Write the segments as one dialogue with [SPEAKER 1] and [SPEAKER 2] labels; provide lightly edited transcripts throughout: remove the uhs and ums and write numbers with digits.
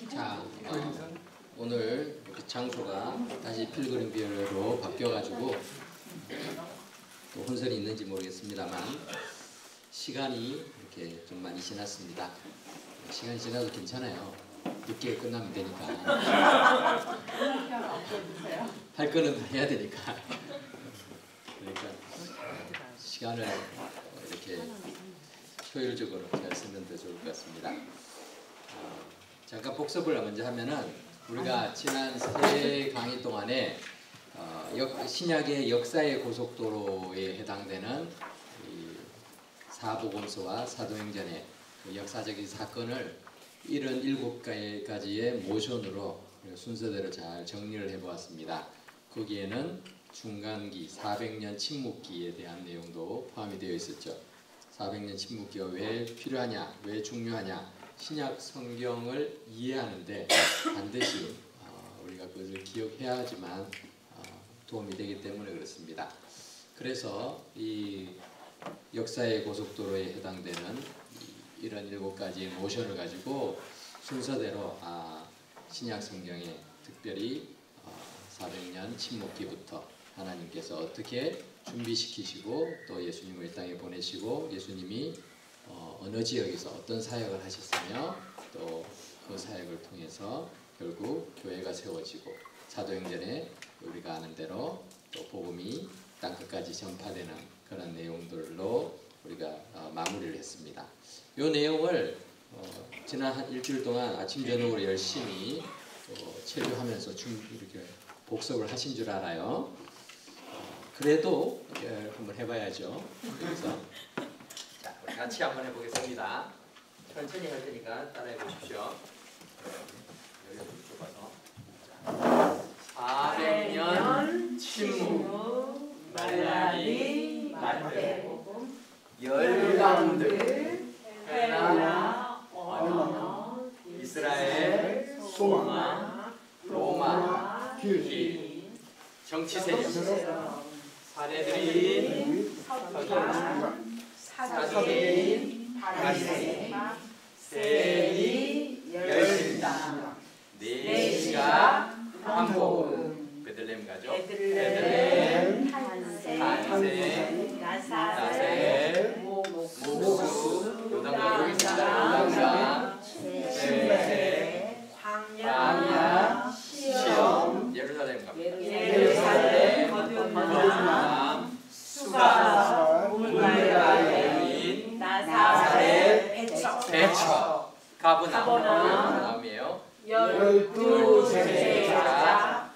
[SPEAKER 1] 자, 오늘 장소가 다시 필그림비어로 바뀌어가지고 또 혼선이 있는지 모르겠습니다만 시간이 이렇게 좀 많이 지났습니다. 시간이 지나도 괜찮아요. 늦게 끝나면 되니까. 할 거는 다 해야 되니까. 그러니까 시간을 이렇게 효율적으로 잘 쓰면 더 좋을 것 같습니다. 잠깐 복습을 먼저 하면은 우리가 지난 세 강의 동안에 신약의 역사의 고속도로에 해당되는 사복음서와 사도행전의 그 역사적인 사건을 77가지의 모션으로 순서대로 잘 정리를 해보았습니다. 거기에는 중간기 400년 침묵기에 대한 내용도 포함이 되어 있었죠. 400년 침묵기가 왜 필요하냐, 왜 중요하냐, 신약 성경을 이해하는데 반드시 우리가 그것을 기억해야 하지만 도움이 되기 때문에 그렇습니다. 그래서 이 역사의 고속도로에 해당되는 이런 7가지의 모션을 가지고 순서대로 신약 성경에 특별히 400년 침묵기부터 하나님께서 어떻게 준비시키시고 또 예수님을 이 땅에 보내시고 예수님이 어느 지역에서 어떤 사역을 하셨으며 또 그 사역을 통해서 결국 교회가 세워지고 사도행전에 우리가 아는 대로 또 복음이 땅끝까지 전파되는 그런 내용들로 우리가 마무리를 했습니다. 이 내용을 지난 한 일주일 동안 아침 저녁으로 열심히 체류하면서 이렇게 복습을 하신 줄 알아요. 그래도 한번 해봐야죠. 그래서 자, 우리 같이 한번 해보겠습니다. 천천히 할 테니까 따라해 보십시오. 여기 좁아서 400년 침묵 말라리 말대복음 열강들 헤나 언어 이스라엘 소망 로마 길 정치세력 사내들인 서기관 사도인 바리새인 세리 열심당 내시가 한복음 베들레헴 가죠. 베들레헴 한센 나사렛 목수 요단강 침례 광야 시험 예루살렘 갑니다. 예루살렘 거듭남 수가 물가인 나사렛 배처 가버나움이에요. 12 제자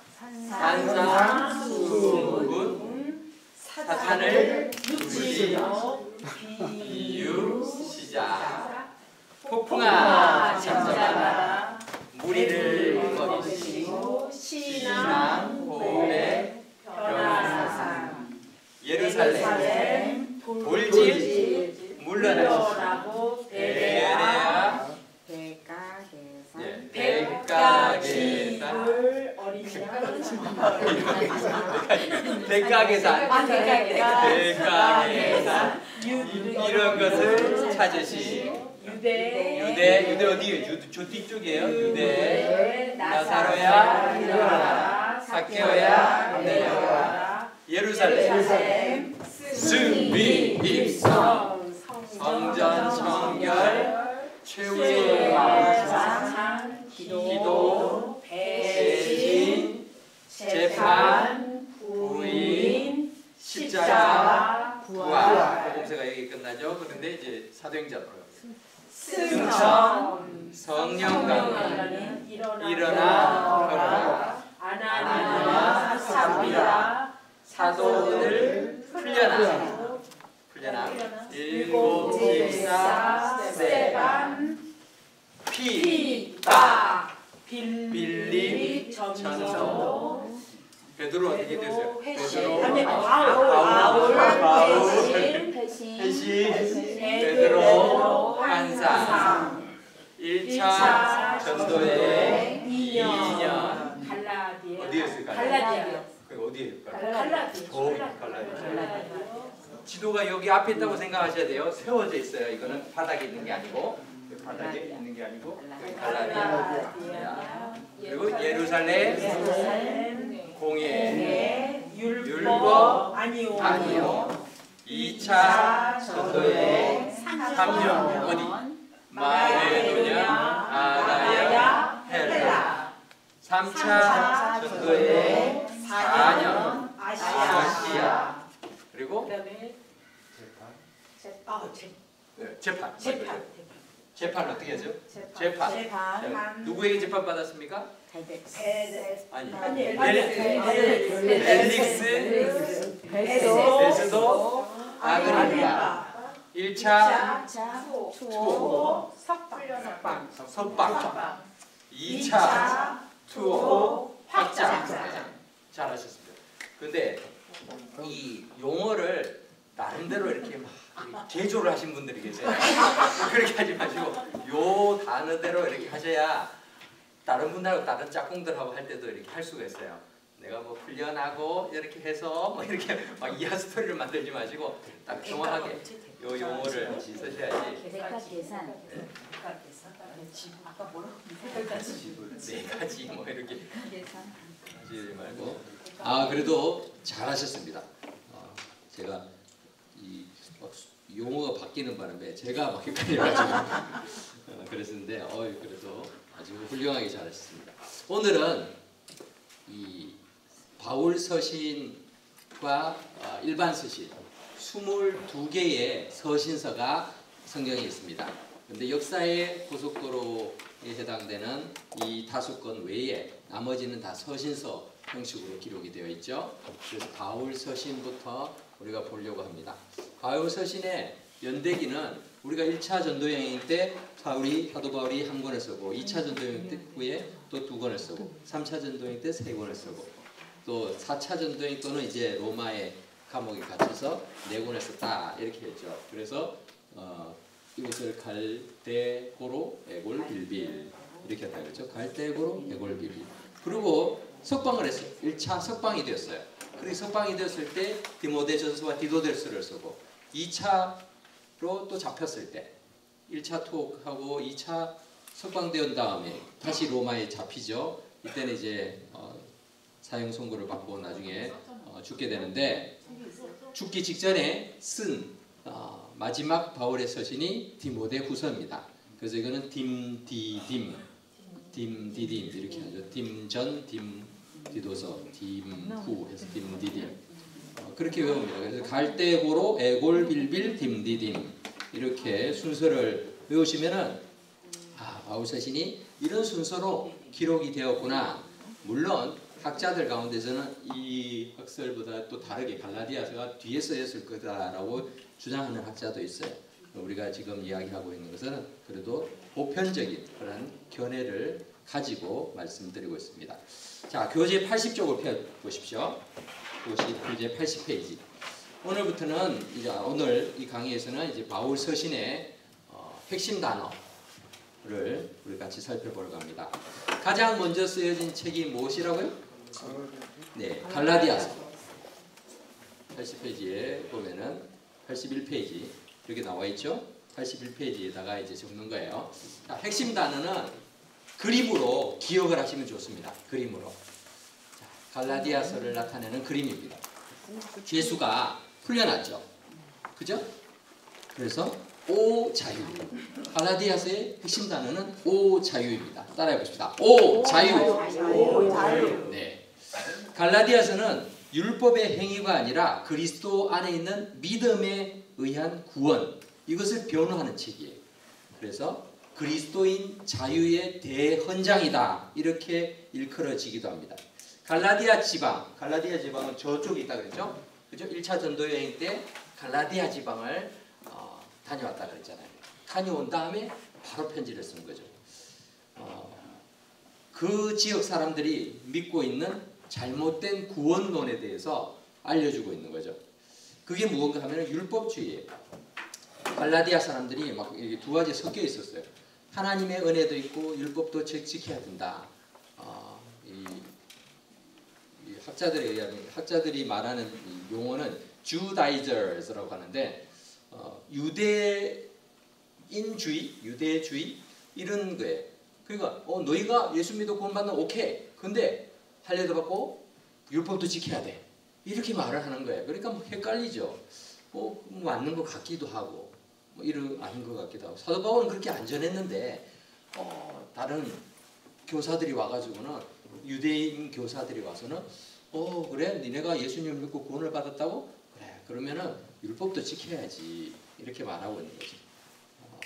[SPEAKER 1] 산상수훈 사탄을 묻지며 비유 시작 폭풍아 잠잠하라 무리를 거두시고 신앙 고백 변화상 예루살렘 돌질 물러나고 베레아 백가계산 백가계산 이런 것을 찾으시 유대 어디에요? 저 뒤쪽이에요. 유대 나사로야 일어나라 삭개오야 내려라 예루살렘 승리 입성 성전 청결 최후의 왕상 기도 배신 재판 부인 십자가 부활 복음서가 여기 끝나죠. 그런데 이제 사도행전으로 승천 성령 강림 일어나 걸어라 아나니아 삽비라 사도들 풀려나 일곱 집사 스테반 피바 빌립 전도 베드로 어떻게 됐어요? 베드로 바울 회신 베드로 환상 1차 전도의 2년 어디였어요? 갈라디아 어디에요? 갈라디아 지도가 여기 앞에 있다고 생각하셔야 돼요. 세워져 있어요. 이거는 바닥에 있는 게 아니고
[SPEAKER 2] 바닥에 있는 게 아니고
[SPEAKER 3] 갈라디아.
[SPEAKER 2] 그리고 예루살렘 공예
[SPEAKER 3] 율법 아니요
[SPEAKER 2] 2차 전도여행 3년 어디? 마게도냐 아가야 헬라 3차 전도여행 4년 아시아 그리고 재판 어떻게 하죠? 재판. 자, 누구에게 재판 받았습니까? 아니 벨릭스 베스도 아그리파 1차 투어 석방 2차 투어 확장 잘하셨습니다. 근데 이 용어를 나름대로 이렇게 막 제조를 하신 분들이 계세요. 그렇게 하지 마시고 요 단어대로 이렇게 하셔야 다른 분들하고 다른 짝꿍들하고 할 때도 이렇게 할 수가 있어요. 내가 뭐 훈련하고 이렇게 해서 뭐 이렇게 막 이하 스토리를 만들지 마시고 딱 정확하게 요 용어를 쓰셔야지.
[SPEAKER 3] 계산. 아까 뭐라고?
[SPEAKER 2] 네 가지 뭐 이렇게 하지 말고.
[SPEAKER 1] 그래도 잘하셨습니다. 제가 이 용어가 바뀌는 바람에 제가 막 헷갈려가지고 그랬었는데 그래도 아주 훌륭하게 잘하셨습니다. 오늘은 이 바울 서신과 일반 서신 22개의 서신서가 성경에 있습니다. 그런데 역사의 고속도로에 해당되는 이 5권 외에 나머지는 다 서신서 형식으로 기록이 되어 있죠. 그래서 바울 서신부터 우리가 보려고 합니다. 바울 서신의 연대기는 우리가 1차 전도여행 때 사도 바울이 한 권을 쓰고 2차 전도여행 때 후에 또 2권을 쓰고 3차 전도여행 때 3권을 쓰고 또 4차 전도여행 때는 이제 로마의 감옥에 갇혀서 4권을 썼다 이렇게 했죠. 그래서 이것을 갈대고로 에골빌빌 이렇게 한다 그랬죠. 갈대고로 에골빌빌. 그리고 석방을 했어요. 1차 석방이 되었어요. 그리고 석방이 되었을 때 디모데전서와 디도데서를 쓰고 2차로 또 잡혔을 때 1차 투옥하고 2차 석방된 다음에 다시 로마에 잡히죠. 이때는 이제 사형 선고를 받고 나중에 죽게 되는데 죽기 직전에 쓴 마지막 바울의 서신이 디모데후서입니다. 그래서 이거는 딤디딤 이렇게 하죠. 딤전 디도서 딤후 해서 딤디딤 그렇게 외웁니다. 그래서 갈대고로 에골빌빌 딤디딤 이렇게 순서를 외우시면은 바울 서신이 이런 순서로 기록이 되었구나. 물론 학자들 가운데서는 이 학설보다 또 다르게 갈라디아서가 뒤에 쓰였을 거다라고 주장하는 학자도 있어요. 우리가 지금 이야기하고 있는 것은 그래도 보편적인 그런 견해를 가지고 말씀드리고 있습니다. 자, 교재 80쪽을 펴보십시오. 교재 80페이지. 오늘부터는 오늘 이 강의에서는 이제 바울 서신의 핵심 단어를 우리 같이 살펴보려고 합니다. 가장 먼저 쓰여진 책이 무엇이라고요? 네, 갈라디아서. 80페이지에 보면은 81페이지 이렇게 나와 있죠. 81페이지에다가 이제 적는 거예요. 자, 핵심 단어는 그림으로 기억을 하시면 좋습니다. 그림으로. 자, 갈라디아서를 나타내는 그림입니다. 예수가 풀려났죠. 그죠? 그래서 오 자유. 갈라디아서의 핵심 단어는 오 자유입니다. 따라해 봅시다. 오 자유. 네. 갈라디아서는 율법의 행위가 아니라 그리스도 안에 있는 믿음에 의한 구원. 이것을 변호하는 책이에요. 그래서 그리스도인 자유의 대헌장이다. 이렇게 일컬어지기도 합니다. 갈라디아 지방은 저쪽에 있다 그랬죠? 그죠? 1차 전도 여행 때 갈라디아 지방을 다녀왔다 그랬잖아요. 다녀온 다음에 바로 편지를 쓴 거죠. 그 지역 사람들이 믿고 있는 잘못된 구원론에 대해서 알려주고 있는 거죠. 그게 무언가 하면 율법주의예요. 갈라디아 사람들이 막 두 가지 섞여 있었어요. 하나님의 은혜도 있고 율법도 지켜야 된다. 이 학자들이 말하는 이 용어는 Judaizers라고 하는데 인주의, 유대주의 이런 거예요. 그러니까 너희가 예수 믿어 구원받는 오케이. 근데 할례도 받고 율법도 지켜야 돼. 이렇게 말을 하는 거예요. 그러니까 뭐 헷갈리죠. 맞는 것 같기도 하고 뭐 이런 아닌 것 같기도 하고. 사도 바울은 그렇게 안 전했는데 다른 교사들이 와가지고는 유대인 교사들이 와서는 그래 니네가 예수님 믿고 구원을 받았다고? 그래 그러면은 율법도 지켜야지 이렇게 말하고 있는 거죠.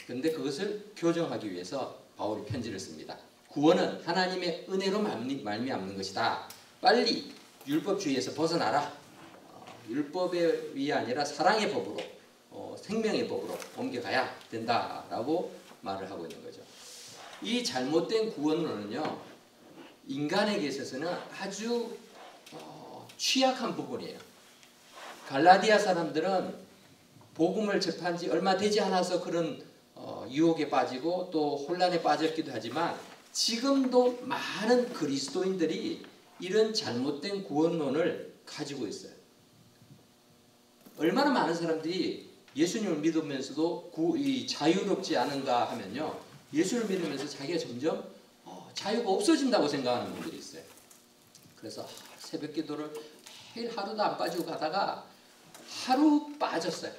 [SPEAKER 1] 근데 그것을 교정하기 위해서 바울이 편지를 씁니다. 구원은 하나님의 은혜로 말미암는 것이다. 빨리 율법주의에서 벗어나라. 율법에 의해 아니라 사랑의 법으로 생명의 법으로 옮겨가야 된다라고 말을 하고 있는 거죠. 이 잘못된 구원론은요 인간에게 있어서는 아주 취약한 부분이에요. 갈라디아 사람들은 복음을 접한 지 얼마 되지 않아서 그런 유혹에 빠지고 또 혼란에 빠졌기도 하지만 지금도 많은 그리스도인들이 이런 잘못된 구원론을 가지고 있어요. 얼마나 많은 사람들이 예수님을 믿으면서도 자유롭지 않은가 하면요. 예수를 믿으면서 자기가 점점 자유가 없어진다고 생각하는 분들이 있어요. 그래서 새벽 기도를 매일 하루도 안 빠지고 가다가 하루 빠졌어요.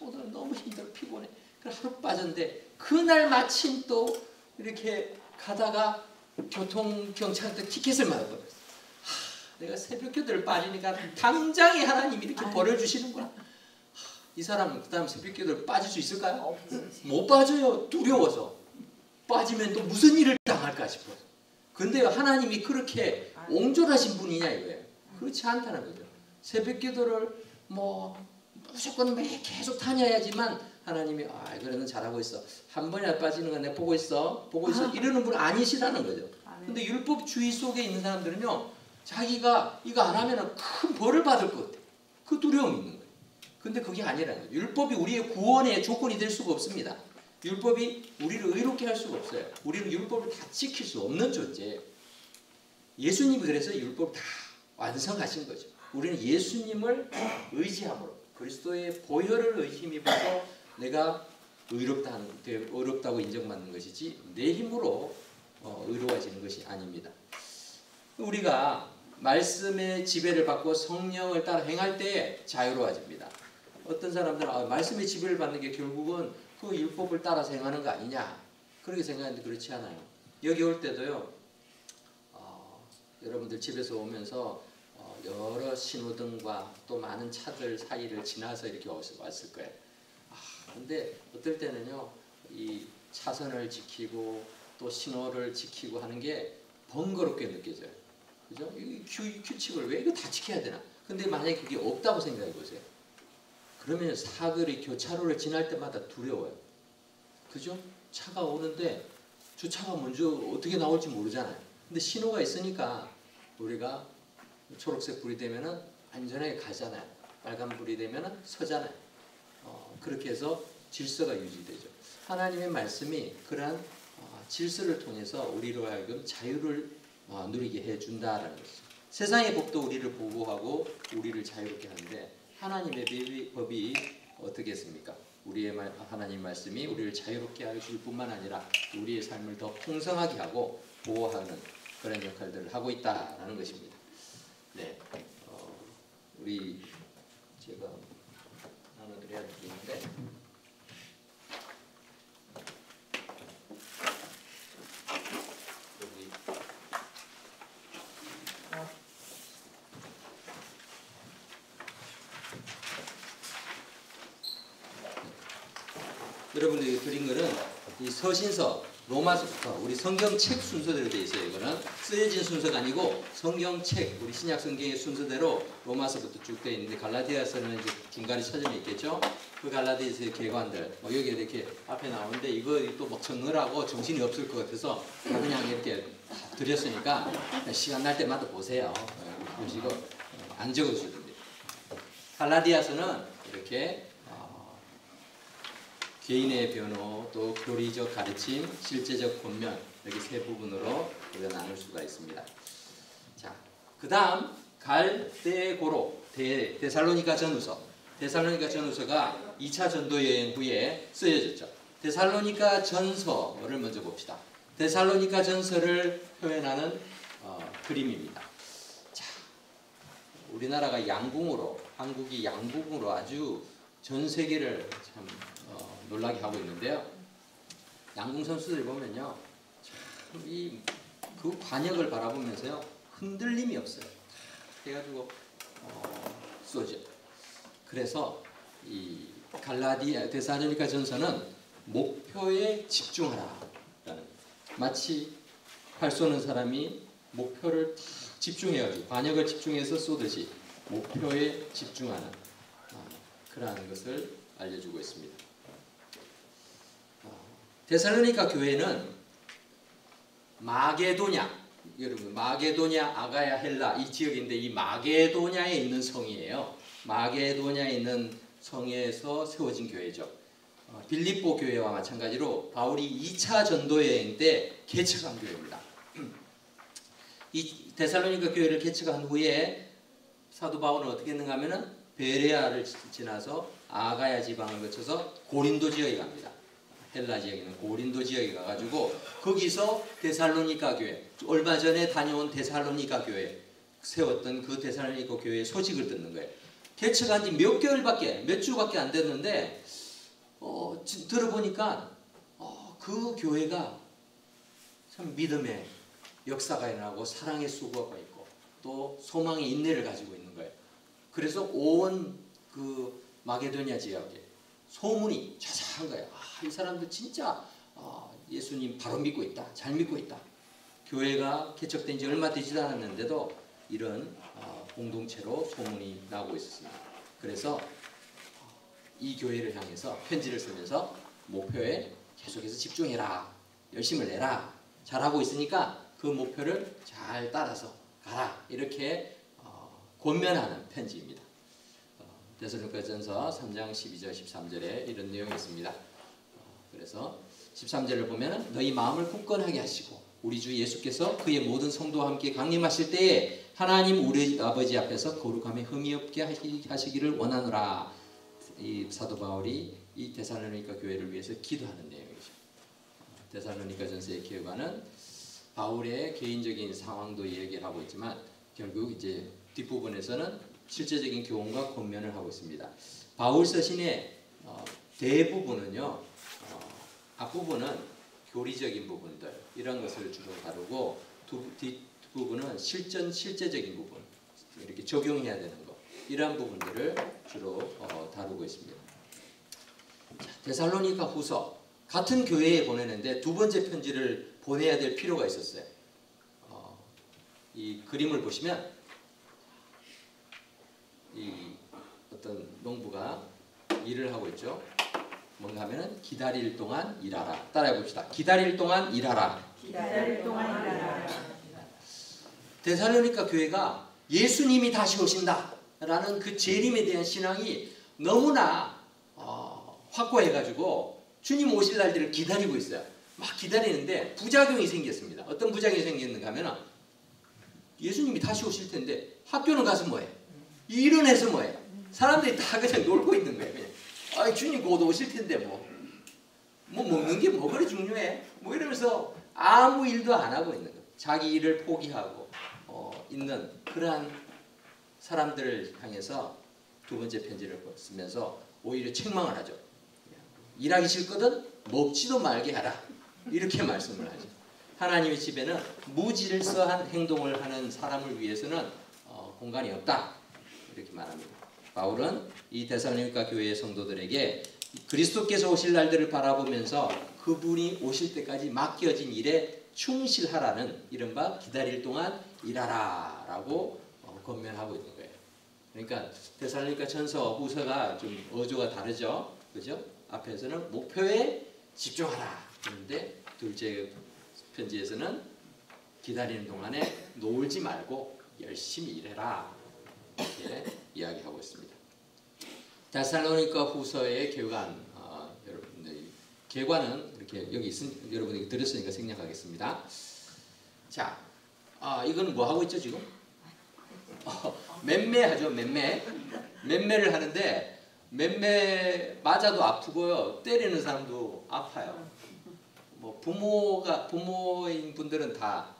[SPEAKER 1] 오늘 너무 힘들어 피곤해. 그래서 하루 빠졌는데 그날 마침 또 이렇게 가다가 교통경찰한테 티켓을 맞아버렸어요. 내가 새벽 기도를 빠지니까 당장에 하나님이 이렇게 벌을 주시는구나. 이 사람은 그 다음 새벽 기도를 빠질 수 있을까요? 못 빠져요. 두려워서. 빠지면 또 무슨 일을 당할까 싶어서. 근데 하나님이 그렇게 옹졸하신 분이냐 이거예요. 그렇지 않다는 거죠. 새벽 기도를 무조건 매일 계속 다녀야지만 하나님이 그래 너 잘하고 있어. 한 번이라도 빠지는 건 내가 보고 있어. 이러는 분 아니시라는 거죠. 근데 율법주의 속에 있는 사람들은요. 자기가 이거 안 하면 큰 벌을 받을 것 같아. 그 두려움이 있는 거예요. 근데 그게 아니라는 거예요. 율법이 우리의 구원의 조건이 될 수가 없습니다. 율법이 우리를 의롭게 할 수가 없어요. 우리는 율법을 다 지킬 수 없는 존재예요. 예수님이 그래서 율법을 다 완성하신 거죠. 우리는 예수님을 의지함으로 그리스도의 보혈을 힘입어서 내가 의롭다고 인정받는 것이지 내 힘으로 의로워지는 것이 아닙니다. 우리가 말씀의 지배를 받고 성령을 따라 행할 때 자유로워집니다. 어떤 사람들은 말씀의 지배를 받는 게 결국은 그 율법을 따라서 행하는 거 아니냐 그렇게 생각하는데 그렇지 않아요. 여기 올 때도요. 여러분들 집에서 오면서 여러 신호등과 또 많은 차들 사이를 지나서 이렇게 왔을 거예요. 근데 어떨 때는요. 이 차선을 지키고 또 신호를 지키고 하는 게 번거롭게 느껴져요. 그죠? 이 규칙을 왜 이거 다 지켜야 되나? 근데 만약에 그게 없다고 생각해 보세요. 그러면 사거리 교차로를 지날 때마다 두려워요. 그죠? 차가 오는데 저 차가 먼저 어떻게 나올지 모르잖아요. 근데 신호가 있으니까 우리가 초록색 불이 되면은 안전하게 가잖아요. 빨간 불이 되면은 서잖아요. 그렇게 해서 질서가 유지되죠. 하나님의 말씀이 그러한 질서를 통해서 우리로 하여금 자유를 누리게 해준다라는 것이죠. 세상의 법도 우리를 보호하고 우리를 자유롭게 하는데 하나님의 법이 어떻게 했습니까? 우리의 하나님 말씀이 우리를 자유롭게 하실 뿐만 아니라 우리의 삶을 더 풍성하게 하고 보호하는 그런 역할들을 하고 있다라는 것입니다. 네, 우리 제가 나눠드려야 되는데 여러분들이 드린 거는 이 서신서 로마서부터 우리 성경책 순서대로 되어 있어요. 이거는 쓰여진 순서가 아니고 성경책 우리 신약 성경의 순서대로 로마서부터 쭉 되어 있는데 갈라디아서는 이제 중간에 쳐져 있겠죠. 그 갈라디아서의 계관들 여기 이렇게 앞에 나오는데 이거 또 뭐 정리하고 정신이 없을 것 같아서 그냥 이렇게 드렸으니까 시간 날 때마다 보세요. 보시고 안 적어주셔도 됩니다. 갈라디아서는 이렇게 개인의 변호, 또 교리적 가르침, 실제적 권면 이렇게 세 부분으로 우리가 나눌 수가 있습니다. 자, 그 다음 갈대고로 데살로니가 전후서. 데살로니가 전후서가 2차 전도 여행 후에 쓰여졌죠. 데살로니가 전서를 먼저 봅시다. 데살로니가 전서를 표현하는 그림입니다. 자, 우리나라가 양궁으로, 한국이 양궁으로 아주 전 세계를 참 놀라게 하고 있는데요. 양궁 선수들 보면요, 참 그 관역을 바라보면서요 흔들림이 없어요. 해가지고 쏘죠. 그래서 이 데살로니가 전서는 목표에 집중하라라는, 마치 활 쏘는 사람이 목표를 집중해가지고 관역을 집중해서 쏘듯이 목표에 집중하는 그러한 것을 알려주고 있습니다. 데살로니가 교회는 마게도냐, 여러분 마게도냐, 아가야, 헬라 이 지역인데 이 마게도냐에 있는 성이에요. 마게도냐에 있는 성에서 세워진 교회죠. 빌립보 교회와 마찬가지로 바울이 2차 전도 여행 때 개척한 교회입니다. 이 데살로니가 교회를 개척한 후에 사도 바울은 어떻게 했는가 하면은 베레아를 지나서 아가야 지방을 거쳐서 고린도 지역에 갑니다. 헬라 지역에 있는 고린도 지역에 가가지고 거기서 데살로니가 교회, 얼마 전에 다녀온 데살로니가 교회 세웠던 그 데살로니가 교회의 소식을 듣는 거예요. 개척한 지 몇 주밖에 안 됐는데 들어보니까 그 교회가 참 믿음의 역사가 일어나고 사랑의 수고가 있고 또 소망의 인내를 가지고 있는 거예요. 그래서 온 그 마게도냐 지역에 소문이 자자한 거예요. 이 사람들 진짜 예수님 바로 믿고 있다, 잘 믿고 있다. 교회가 개척된 지 얼마 되지도 않았는데도 이런 공동체로 소문이 나고 있었습니다. 그래서 이 교회를 향해서 편지를 쓰면서 목표에 계속해서 집중해라, 열심을 내라, 잘하고 있으니까 그 목표를 잘 따라서 가라, 이렇게 권면하는 편지입니다. 데살로니가전서 3장 12절 13절에 이런 내용이 있습니다. 그래서 13절을 보면 너희 마음을 굳건하게 하시고 우리 주 예수께서 그의 모든 성도와 함께 강림하실 때에 하나님 우리 아버지 앞에서 거룩함에 흠이 없게 하시기를 원하노라. 이 사도 바울이 이 데살로니가 교회를 위해서 기도하는 내용이죠. 데살로니가전서의 결과는 바울의 개인적인 상황도 얘기를 하고 있지만 결국 이제 뒷부분에서는 실제적인 교훈과 권면을 하고 있습니다. 바울 서신의 대부분은요, 앞부분은 교리적인 부분들 이런 것을 주로 다루고 뒷부분은 실제적인 부분, 이렇게 적용해야 되는 것, 이러한 부분들을 주로 다루고 있습니다. 데살로니가 후서 같은 교회에 보내는데 두 번째 편지를 보내야 될 필요가 있었어요. 이 그림을 보시면 이 어떤 농부가 일을 하고 있죠. 뭔가 하면은 기다릴 동안 일하라. 따라해 봅시다. 기다릴 동안 일하라.
[SPEAKER 3] 기다릴 동안 일하라.
[SPEAKER 1] 데살로니가 교회가 예수님이 다시 오신다라는 그 재림에 대한 신앙이 너무나 확고해가지고 주님 오실 날들을 기다리고 있어요. 막 기다리는데 부작용이 생겼습니다. 어떤 부작용이 생겼는가 하면 예수님이 다시 오실 텐데 학교는 가서 뭐해? 일은 해서 뭐해? 사람들이 다 그냥 놀고 있는 거예요. 그냥. 주님 곧 오실 텐데 뭐 먹는 게 뭐 그리 중요해? 뭐 이러면서 아무 일도 안 하고 있는 거예요. 자기 일을 포기하고 있는 그러한 사람들을 향해서 두 번째 편지를 쓰면서 오히려 책망을 하죠. 일하기 싫거든 먹지도 말게 하라. 이렇게 말씀을 하죠. 하나님의 집에는 무질서한 행동을 하는 사람을 위해서는 공간이 없다. 이렇게 말합니다. 바울은 이 데살로니가 교회의 성도들에게 그리스도께서 오실 날들을 바라보면서 그분이 오실 때까지 맡겨진 일에 충실하라는 이른바 기다릴 동안 일하라 라고 권면하고 있는 거예요. 그러니까 데살로니가 전서 후서가 좀 어조가 다르죠. 그죠? 앞에서는 목표에 집중하라. 그런데 둘째 편지에서는 기다리는 동안에 놀지 말고 열심히 일해라. 이렇게 이야기하고 있습니다. 데살로니가 후서의 개관, 여러분들 개관은 이렇게 여기 여러분이 들었으니까 생략하겠습니다. 자, 이건 뭐 하고 있죠 지금? 맴매하죠, 맴매를 하는데 맴매 맞아도 아프고요. 때리는 사람도 아파요. 뭐 부모인 분들은 다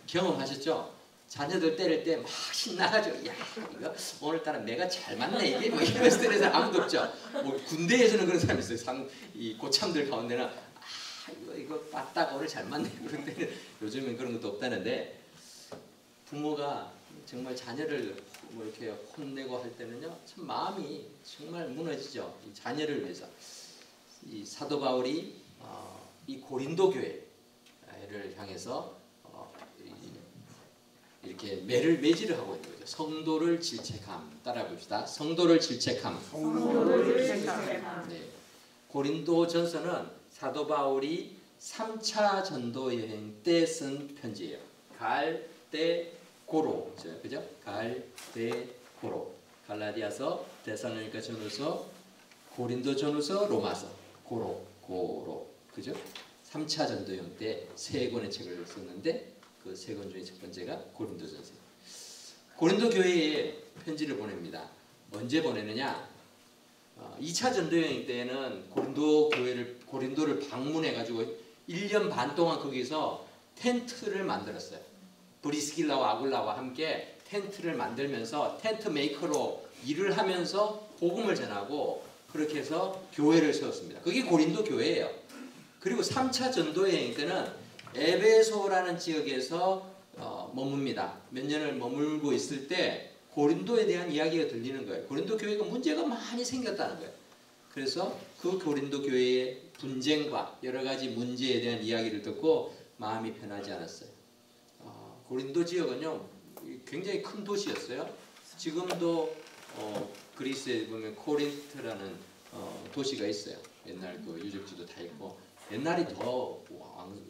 [SPEAKER 1] 경험하셨죠? 자녀들 때릴 때 막 신나가지고 야 이거 오늘따라 내가 잘 맞네 이게 뭐 이러면서 때리는 사람 아무도 없죠. 뭐 군대에서는 그런 사람이 있어요. 이 고참들 가운데는 이거 맞다가 오늘 잘 맞네 그런 때는 요즘엔 그런 것도 없다는데 부모가 정말 자녀를 뭐 이렇게 혼내고 할 때는요 참 마음이 정말 무너지죠. 이 자녀를 위해서 이 사도 바울이 이 고린도 교회를 향해서 이렇게 매질을 하고 있는 거죠. 성도를 질책함. 따라 봅시다. 성도를 질책함. 네. 고린도 전서는 사도 바울이 3차 전도 여행 때 쓴 편지예요. 갈 때 고로. 그죠? 갈 때 고로. 갈라디아서, 데살로니가 전후서, 고린도 전후서, 로마서. 고로. 그죠? 3차 전도 여행 때 3권의 책을 썼는데 그 3권 중에 첫 번째가 고린도전서. 고린도 교회에 편지를 보냅니다. 언제 보내느냐? 2차 전도여행 때는 고린도를 방문해 가지고 1년 반 동안 거기서 텐트를 만들었어요. 브리스길라와 아굴라와 함께 텐트를 만들면서 텐트 메이커로 일을 하면서 복음을 전하고 그렇게 해서 교회를 세웠습니다. 그게 고린도 교회예요. 그리고 3차 전도여행 때는 에베소라는 지역에서 머뭅니다. 몇 년을 머물고 있을 때 고린도에 대한 이야기가 들리는 거예요. 고린도 교회가 문제가 많이 생겼다는 거예요. 그래서 그 고린도 교회의 분쟁과 여러 가지 문제에 대한 이야기를 듣고 마음이 편하지 않았어요. 고린도 지역은요 굉장히 큰 도시였어요. 지금도 그리스에 보면 코린트라는 도시가 있어요. 옛날 그 유적지도 다 있고 옛날이 더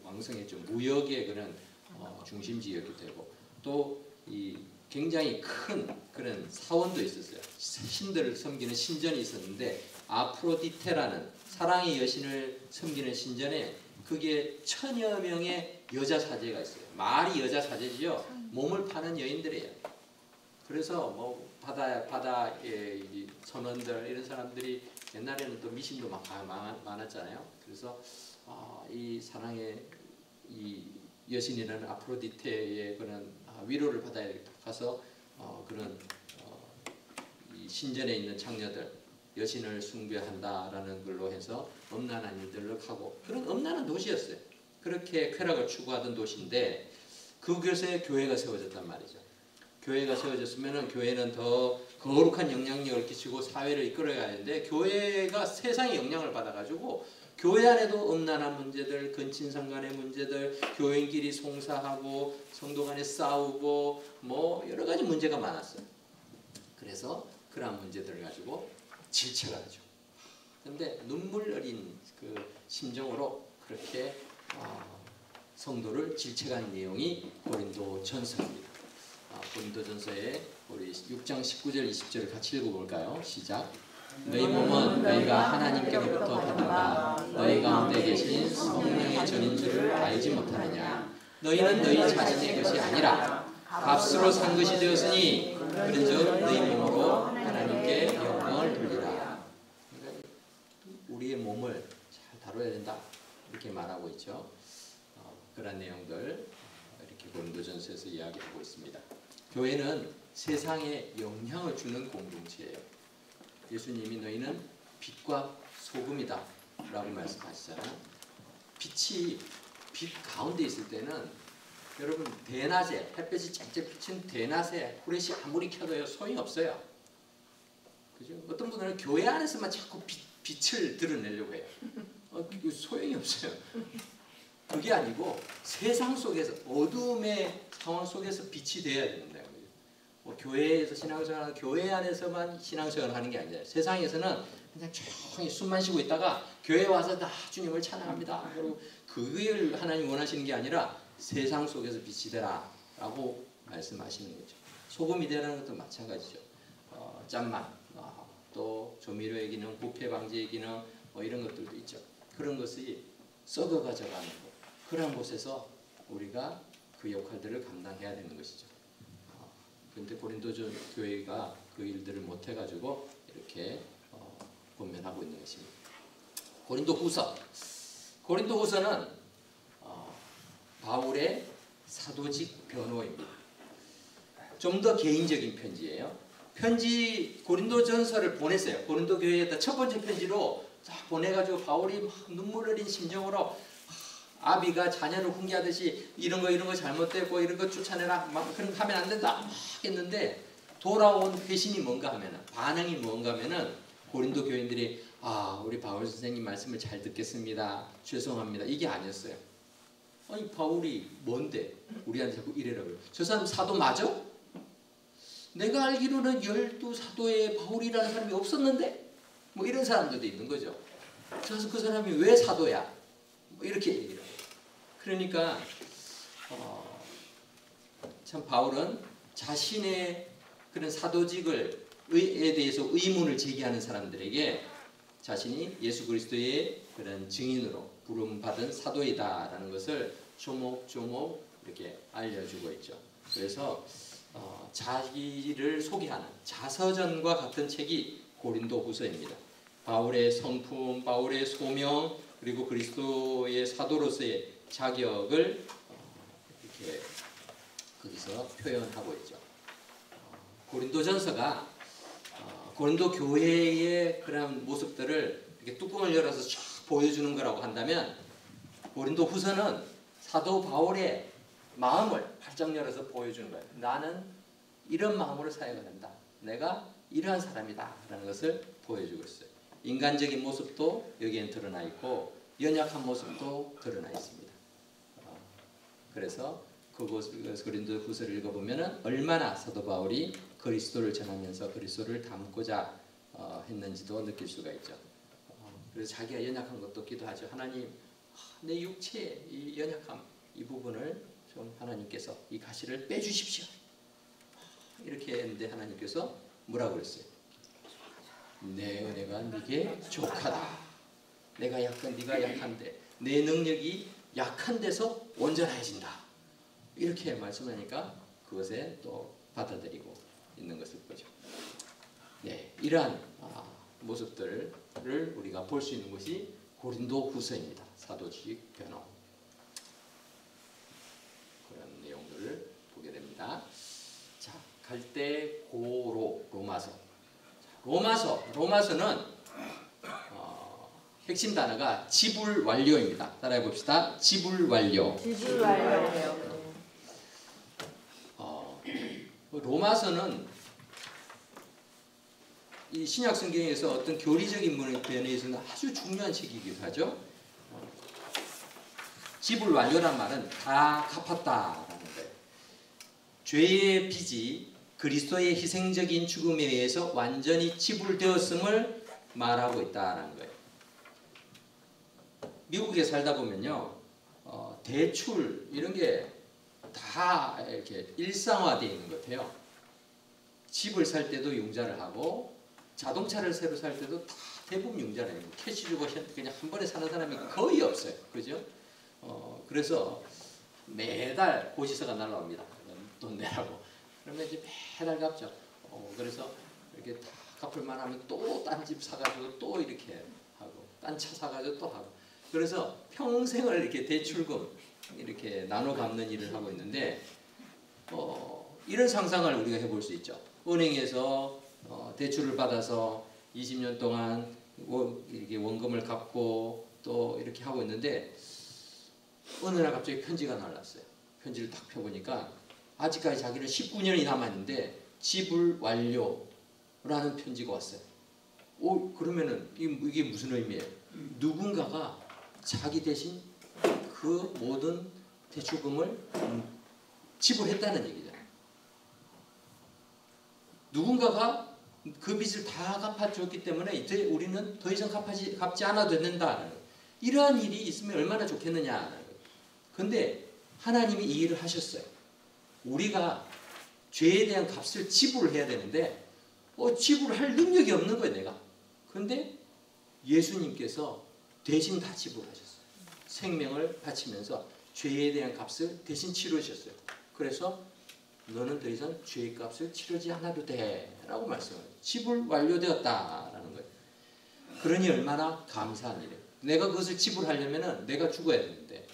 [SPEAKER 1] 왕성했죠. 무역의 그런 중심지였기도 되고 또 이 굉장히 큰 그런 사원도 있었어요. 신들을 섬기는 신전이 있었는데 아프로디테라는 사랑의 여신을 섬기는 신전에 그게 1000여 명의 여자 사제가 있어요. 말이 여자 사제지요. 몸을 파는 여인들이에요. 그래서 뭐 바다의 선원들 이런 사람들이 옛날에는 또 미신도 막 많았잖아요. 그래서 이 사랑의 이 여신이라는 아프로디테의 그런 위로를 받아야 가서 그런 이 신전에 있는 장녀들 여신을 숭배한다라는 걸로 해서 음란한 일들을 하고 그런 음란한 도시였어요. 그렇게 쾌락을 추구하던 도시인데 그곳에 교회가 세워졌단 말이죠. 교회가 세워졌으면 교회는 더 거룩한 영향력을 끼치고 사회를 이끌어야 하는데 교회가 세상의 영향을 받아가지고 교회 안에도 음란한 문제들, 근친상 간의 문제들, 교인끼리 송사하고 성도 간에 싸우고 뭐 여러 가지 문제가 많았어요. 그래서 그러한 문제들을 가지고 질책을 하죠. 그런데 눈물 어린 그 심정으로 그렇게 성도를 질책한 내용이 고린도전서입니다. 고린도전서에 우리 6장 19절 20절을 같이 읽어볼까요? 시작. 너희 몸은 너희가 하나님께로부터 받은 바 너희 가운데 계신 성령의 전인 줄을 알지 못하느냐. 너희는 너희 자신의 것이 아니라 값으로 산 것이 되었으니 그런즉 너희 몸으로 하나님께 영광을 돌리라. 그러니까 우리의 몸을 잘 다뤄야 된다 이렇게 말하고 있죠. 그런 내용들 이렇게 고린도전서에서 이야기하고 있습니다. 교회는 세상에 영향을 주는 공동체예요. 예수님이 너희는 빛과 소금이다 라고 말씀하시잖아요. 빛이 빛 가운데 있을 때는 여러분 대낮에 햇볕이 쨍쨍 비친 대낮에 후레쉬 아무리 켜도요 소용이 없어요. 그죠? 어떤 분들은 교회 안에서만 자꾸 빛을 드러내려고 해요. 소용이 없어요. 그게 아니고 세상 속에서 어둠의 상황 속에서 빛이 되어야 된다. 교회에서 신앙생활하는 교회 안에서만 신앙생활을 하는 게 아니라 세상에서는 그냥 조용히 숨만 쉬고 있다가 교회 와서 다 주님을 찬양합니다. 그리고 그걸 하나님 원하시는 게 아니라 세상 속에서 빛이 되라 라고 말씀하시는 거죠. 소금이 되라는 것도 마찬가지죠. 짠맛, 또 조미료의 기능, 부패 방지의 기능 뭐 이런 것들도 있죠. 그런 것이 썩어가져가는 것. 그런 곳에서 우리가 그 역할들을 감당해야 되는 것이죠. 그런데 고린도 교회가 그 일들을 못 해가지고 이렇게 권면하고 있는 것입니다. 고린도후서는 바울의 사도직 변호입니다. 좀 더 개인적인 편지예요. 고린도전서를 보냈어요. 고린도 교회에다 첫 번째 편지로 보내가지고 바울이 막 눈물 흘린 심정으로 아비가 자녀를 훈계하듯이 이런 거 잘못되고 이런 거 쫓아내라 막 그런 거 하면 안 된다 막 했는데 돌아온 회신이 뭔가 하면은 반응이 뭔가 하면은 고린도 교인들이 우리 바울 선생님 말씀을 잘 듣겠습니다. 죄송합니다. 이게 아니었어요. 아니 바울이 뭔데 우리한테 자꾸 이래라고요. 저 사람 사도 맞아? 내가 알기로는 12사도에 바울이라는 사람이 없었는데 뭐 이런 사람들도 있는 거죠. 그래서 그 사람이 왜 사도야? 뭐 이렇게 얘기를 해요. 그러니까 참 바울은 자신의 그런 사도직에 대해서 의문을 제기하는 사람들에게 자신이 예수 그리스도의 그런 증인으로 부름받은 사도이다라는 것을 조목조목 이렇게 알려주고 있죠. 그래서 자기를 소개하는 자서전과 같은 책이 고린도후서입니다. 바울의 성품, 바울의 소명, 그리고 그리스도의 사도로서의 자격을 이렇게 거기서 표현하고 있죠. 고린도전서가 고린도 교회의 그런 모습들을 이렇게 뚜껑을 열어서 쫙 보여주는 거라고 한다면 고린도후서는 사도 바울의 마음을 활짝 열어서 보여주는 거예요. 나는 이런 마음으로 사역을 한다. 내가 이러한 사람이다 라는 것을 보여주고 있어요. 인간적인 모습도 여기엔 드러나 있고 연약한 모습도 드러나 있습니다. 그래서 고린도후서를 읽어보면 얼마나 사도 바울이 그리스도를 전하면서 그리스도를 담고자 했는지도 느낄 수가 있죠. 그래서 자기가 연약한 것도 기도하죠. 하나님, 내 육체의 이 연약함, 이 부분을 좀 하나님께서 이 가시를 빼주십시오. 이렇게 했는데 하나님께서 뭐라고 그랬어요? 내 은혜가 네게 족하다. 네가 약한데 내 능력이 약한 데서 온전해진다. 이렇게 말씀하니까 그것에 또 받아들이고 있는 것을 보죠. 네, 이러한 모습들을 우리가 볼 수 있는 것이 고린도후서입니다. 사도직 변호 그런 내용들을 보게 됩니다. 자, 갈 때 로마서는 핵심 단어가 지불 완료입니다. 따라해 봅시다. 지불 완료. 로마서는 이 신약 성경에서 어떤 교리적인 면에서는 아주 중요한 책이기도 하죠. 지불 완료란 말은 다 갚았다라는 거예요. 죄의 빚이 그리스도의 희생적인 죽음에 의해서 완전히 지불되었음을 말하고 있다라는 거예요. 미국에 살다 보면요, 대출 이런 게 다 이렇게 일상화되어 있는 것 같아요. 집을 살 때도 융자를 하고 자동차를 새로 살 때도 다 대부분 융자를 해요. 캐시 주고 그냥 한 번에 사는 사람이 거의 없어요. 그죠? 그래서 매달 고지서가 날라옵니다. 돈 내라고. 그러면 이제 매달 갚죠. 그래서 이렇게 다 갚을 만하면 또 딴 집 사가지고 또 이렇게 하고 딴 차 사가지고 또 하고. 그래서 평생을 이렇게 대출금 이렇게 나눠 갚는 일을 하고 있는데 이런 상상을 우리가 해볼 수 있죠. 은행에서 대출을 받아서 20년 동안 이렇게 원금을 갚고 또 이렇게 하고 있는데 어느 날 갑자기 편지가 날랐어요. 편지를 딱 펴보니까 아직까지 자기는 19년이 남았는데 지불 완료라는 편지가 왔어요. 그러면은 이게 무슨 의미예요? 누군가가 자기 대신 그 모든 대출금을 지불했다는 얘기잖아요. 누군가가 그 빚을 다 갚아줬기 때문에 이제 우리는 더 이상 갚지 않아도 된다. 이러한 일이 있으면 얼마나 좋겠느냐. 근데 하나님이 이 일을 하셨어요. 우리가 죄에 대한 값을 지불해야 되는데 지불할 능력이 없는 거예요, 내가. 근데 예수님께서 대신 다 지불하셨어요. 생명을 바치면서 죄에 대한 값을 대신 치르셨어요. 그래서 너는 더 이상 죄의 값을 치르지 않아도 돼 라고 말씀해요. 지불 완료되었다라는 거예요. 그러니 얼마나 감사한 일이에요. 내가 그것을 지불하려면 내가 죽어야 되는데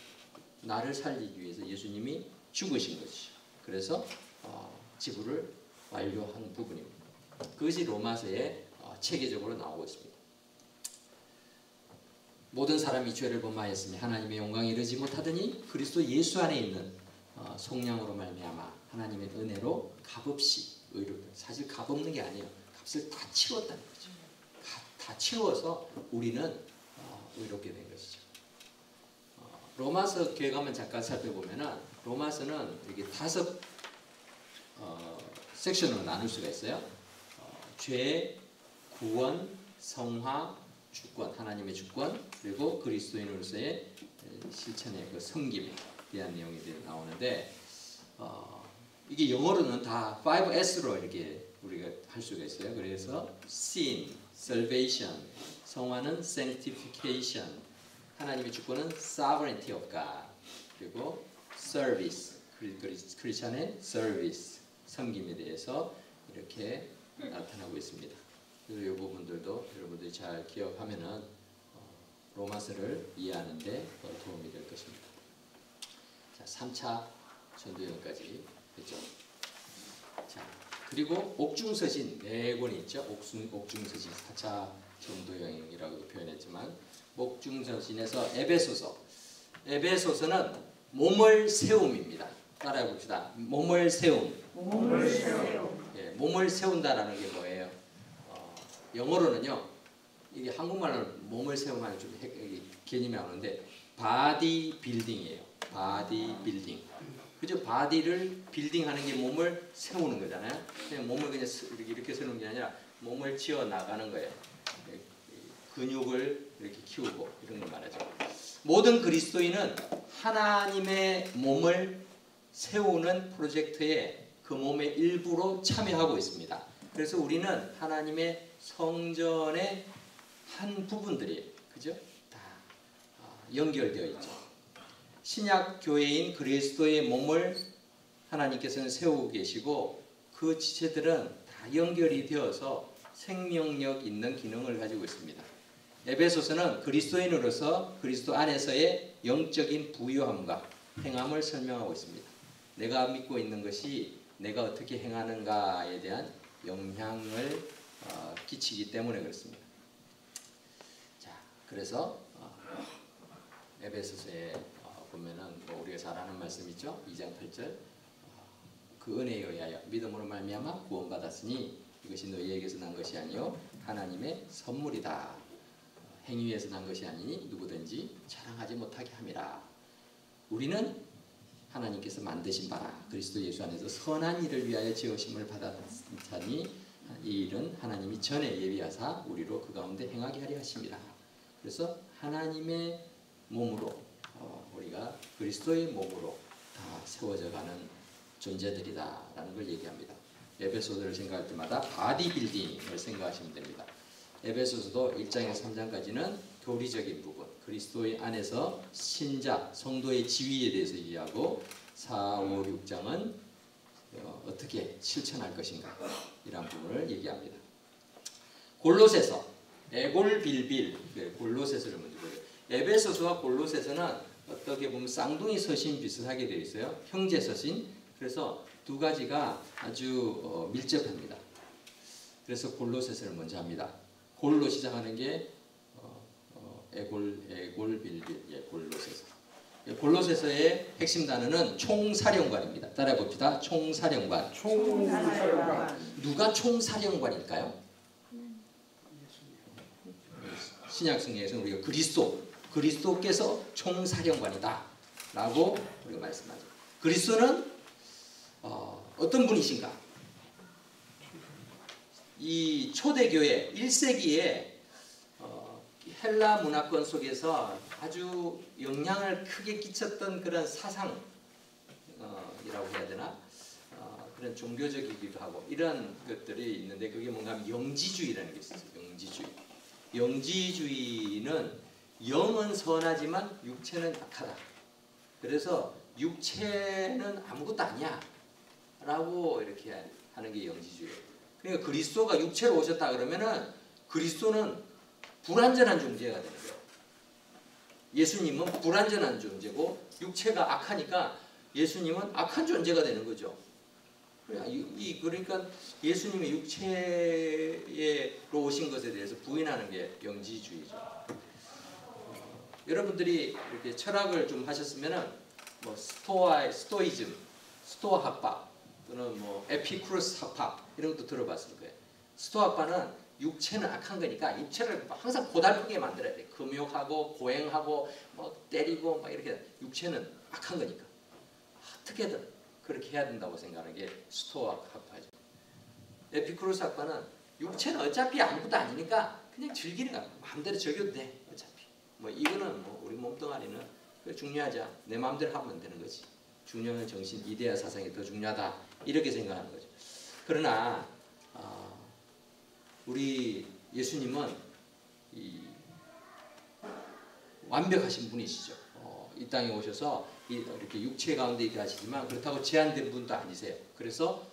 [SPEAKER 1] 나를 살리기 위해서 예수님이 죽으신 것이죠. 그래서 지불을 완료한 부분입니다. 그것이 로마서에 체계적으로 나오고 있습니다. 모든 사람이 죄를 범하였으니 하나님의 영광에 이르지 못하더니 그리스도 예수 안에 있는 속량으로 말미암아 하나님의 은혜로 값없이 의롭다. 사실 값없는 게 아니에요. 값을 다 치웠다는 거죠. 다 치워서 우리는 의롭게 된 것이죠. 로마서 교회 가면 잠깐 살펴보면은 로마서는 이렇게 5 섹션으로 나눌 수가 있어요. 죄, 구원, 성화, 주권, 하나님의 주권, 그리고 그리스도인으로서의 실천의 그 섬김에 대한 내용이 나오는데 이게 영어로는 다 5S로 이렇게 우리가 할 수가 있어요. 그래서 sin, salvation, 성화는 sanctification, 하나님의 주권은 sovereignty of God, 그리고 service, 크리스찬의 service, 섬김에 대해서 이렇게 나타나고 있습니다. 그래서 이 부분들도 여러분들이 잘 기억하면은 로마서를 이해하는 데 도움이 될 것입니다. 자, 3차 전도여행까지 했죠. 자, 그리고 옥중서신 4권이 있죠. 옥중서신 4차 전도여행이라고도 표현했지만 옥중서신에서 에베소서는 몸을 세움입니다. 따라해 봅시다. 몸을 세움. 예, 몸을 세운다라는 게 뭐예요? 영어로는요. 이게 한국말로는 몸을 세우면 좀 개념이 나오는데 바디 빌딩이에요. 바디 빌딩. 그죠? 바디를 빌딩하는 게 몸을 세우는 거잖아요. 그냥 몸을 그냥 이렇게 세우는 게 아니라 몸을 지어 나가는 거예요. 근육을 이렇게 키우고 이런 걸 말하죠. 모든 그리스도인은 하나님의 몸을 세우는 프로젝트에 그 몸의 일부로 참여하고 있습니다. 그래서 우리는 하나님의 성전의 한 부분들이 그죠? 다 연결되어 있죠. 신약 교회인 그리스도의 몸을 하나님께서는 세우고 계시고 그 지체들은 다 연결이 되어서 생명력 있는 기능을 가지고 있습니다. 에베소서는 그리스도인으로서 그리스도 안에서의 영적인 부유함과 행함을 설명하고 있습니다. 내가 믿고 있는 것이 내가 어떻게 행하는가에 대한 영향을 끼치기 때문에 그렇습니다. 자, 그래서 에베소서에 보면은 뭐 우리가 잘 아는 말씀 있죠. 2장 8절 그 은혜에 의하여 믿음으로 말미암아 구원받았으니 이것이 너희에게서 난 것이 아니요 하나님의 선물이다. 행위에서 난 것이 아니니 누구든지 자랑하지 못하게 함이라. 우리는 하나님께서 만드신 바라 그리스도 예수 안에서 선한 일을 위하여 지으심을 받았으니 이 일은 하나님이 전에 예비하사 우리로 그 가운데 행하게 하려 하심이라. 그래서 하나님의 몸으로 우리가 그리스도의 몸으로 다 세워져가는 존재들이다라는 걸 얘기합니다. 에베소서를 생각할 때마다 바디 빌딩을 생각하시면 됩니다. 에베소서도 1장에서 3장까지는 교리적인 부분, 그리스도의 안에서 신자, 성도의 지위에 대해서 얘기하고 4, 5, 6장은 어떻게 실천할 것인가 이런 부분을 얘기합니다. 골로새서, 에골빌빌, 골로새서를 먼저 보죠. 에베소서와 골로새서는 어떻게 보면 쌍둥이 서신 비슷하게 되어 있어요. 형제 서신. 그래서 두 가지가 아주 밀접합니다. 그래서 골로새서를 먼저 합니다. 골로 시작하는 게 에골빌빌, 골로새서. 골로새서의 핵심 단어는 총사령관입니다. 따라해 봅시다. 총사령관. 누가 총사령관일까요? 신약 성경에서는 우리가 그리스도께서 총사령관이다 라고 우리가 말씀하죠. 그리스도는 어떤 분이신가? 이 초대교회 1세기에 헬라 문화권 속에서 아주 영향을 크게 끼쳤던 그런 사상이라고 해야 되나? 그런 종교적이기도 하고 이런 것들이 있는데 그게 뭔가 하면 영지주의라는 게 있어요. 영지주의는 영은 선하지만 육체는 악하다. 그래서 육체는 아무것도 아니야 라고 이렇게 하는 게 영지주의예요. 그러니까 그리스도가 육체로 오셨다 그러면은 그리스도는 불완전한 존재가 되는 거예요. 예수님은 불완전한 존재고 육체가 악하니까 예수님은 악한 존재가 되는 거죠. 그러니까 예수님의 육체로 오신 것에 대해서 부인하는 게 영지주의죠. 여러분들이 이렇게 철학을 좀 하셨으면은 뭐 스토이즘, 스토아 학파 또는 뭐 에피쿠로스 학파 이런 것도 들어봤을 거예요. 스토아 학파는 육체는 악한 거니까 육체를 항상 고달프게 만들어야 돼. 금욕하고 고행하고 뭐 때리고 막 이렇게 육체는 악한 거니까 어떻게든 그렇게 해야 된다고 생각하는 게 스토아 학파죠. 에피쿠로스 학파는 육체는 어차피 아무것도 아니니까 그냥 즐기는 거야. 마음대로 즐겨도 돼. 어차피 뭐 이거는 뭐 우리 몸뚱아리는 중요하지 않아. 내 마음대로 하면 되는 거지. 중요한 정신, 이데아 사상이 더 중요하다 이렇게 생각하는 거죠. 그러나 우리 예수님은 완벽하신 분이시죠. 이 땅에 오셔서 이렇게 육체 가운데 있게 하시지만 그렇다고 제한된 분도 아니세요. 그래서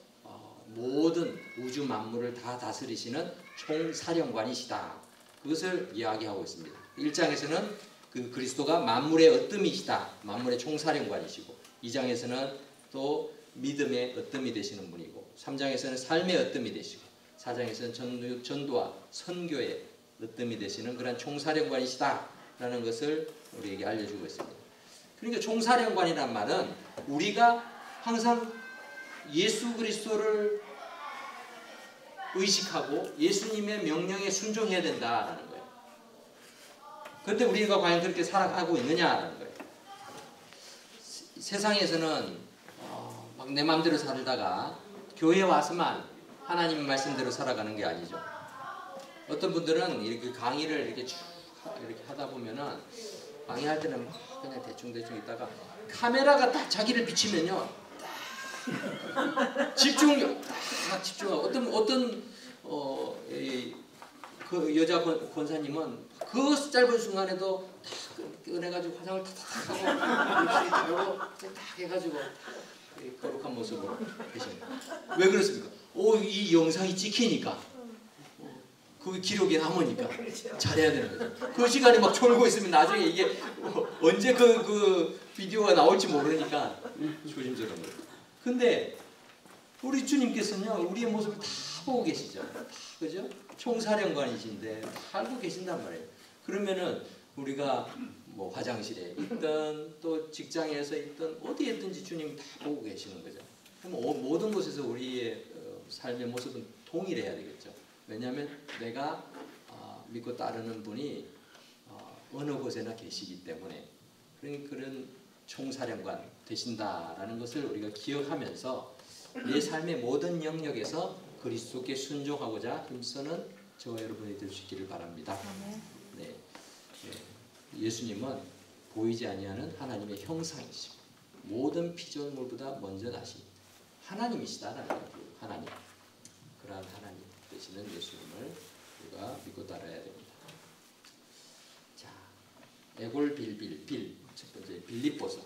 [SPEAKER 1] 모든 우주 만물을 다 다스리시는 총사령관이시다. 그것을 이야기하고 있습니다. 1장에서는 그 그리스도가 만물의 어뜸이시다. 만물의 총사령관이시고 2장에서는 또 믿음의 어뜸이 되시는 분이고 3장에서는 삶의 어뜸이 되시고 4장에서는 전도와 선교의 으뜸이 되시는 그런 총사령관이시다라는 것을 우리에게 알려주고 있습니다. 그러니까 총사령관이란 말은 우리가 항상 예수 그리스도를 의식하고 예수님의 명령에 순종해야 된다라는 거예요. 그런데 우리가 과연 그렇게 살아가고 있느냐라는 거예요. 세상에서는 막 내 마음대로 살다가 교회에 와서만 하나님 말씀대로 살아가는 게 아니죠. 어떤 분들은 이렇게 강의를 이렇게 쭉 이렇게 하다 보면은 강의할 때는 막 그냥 대충 있다가 카메라가 딱 자기를 비치면요, 딱 집중하고 어떤 그 여자 권사님은 그 짧은 순간에도 딱 꺼내가지고 화장을 탁탁 하고 딱 해가지고 거룩한 모습으로 계십니다. 왜 그렇습니까? 이 영상이 찍히니까 그 기록이 남으니까 잘해야 되는 거죠. 그 시간에 막 졸고 있으면 나중에 이게 언제 그 비디오가 나올지 모르니까 조심스러운 거예요. 근데 우리 주님께서는요, 우리의 모습을 다 보고 계시죠. 다, 그죠? 총사령관이신데 다 알고 계신단 말이에요. 그러면은 우리가 뭐 화장실에 있든 또 직장에서 있든 어디에 있든지 주님이 다 보고 계시는 거죠. 그럼 모든 곳에서 우리의 삶의 모습은 동일해야 되겠죠. 왜냐하면 내가 믿고 따르는 분이 어느 곳에나 계시기 때문에 그런 총사령관 되신다라는 것을 우리가 기억하면서 내 삶의 모든 영역에서 그리스도께 순종하고자 힘쓰는 저와 여러분이 될 수 있기를 바랍니다. 네. 예수님은 보이지 아니하는 하나님의 형상이시고 모든 피조물보다 먼저 나신 하나님이시다라는 거예요. 하나님. 그러한 하나님 되시는 예수님을 우리가 믿고 따라야 됩니다. 자, 에골빌빌 첫 번째 빌립보서.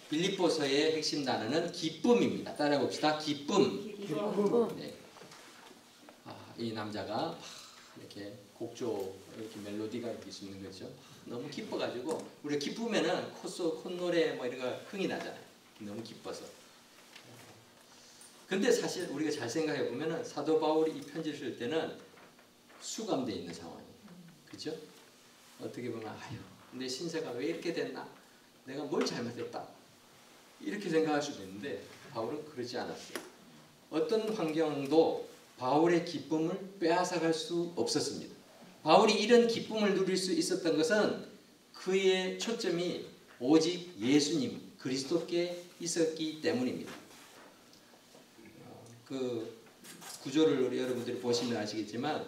[SPEAKER 1] 빌립보서의 핵심 단어는 기쁨입니다. 따라해 봅시다. 기쁨. 네. 이 남자가 이렇게 곡조 이렇게 멜로디가 이렇게 있는 거죠. 너무 기뻐가지고 우리가 기쁘면은 콧노래 뭐 이런 거 흥이 나잖아요. 너무 기뻐서. 근데 사실 우리가 잘 생각해 보면은 사도 바울이 이 편지를 쓸 때는 수감돼 있는 상황이에요. 그죠? 어떻게 보면 아유, 내 신세가 왜 이렇게 됐나? 내가 뭘 잘못했다. 이렇게 생각할 수도 있는데 바울은 그러지 않았어요. 어떤 환경도 바울의 기쁨을 빼앗아갈 수 없었습니다. 바울이 이런 기쁨을 누릴 수 있었던 것은 그의 초점이 오직 예수님, 그리스도께 있었기 때문입니다. 그 구조를 여러분들이 보시면 아시겠지만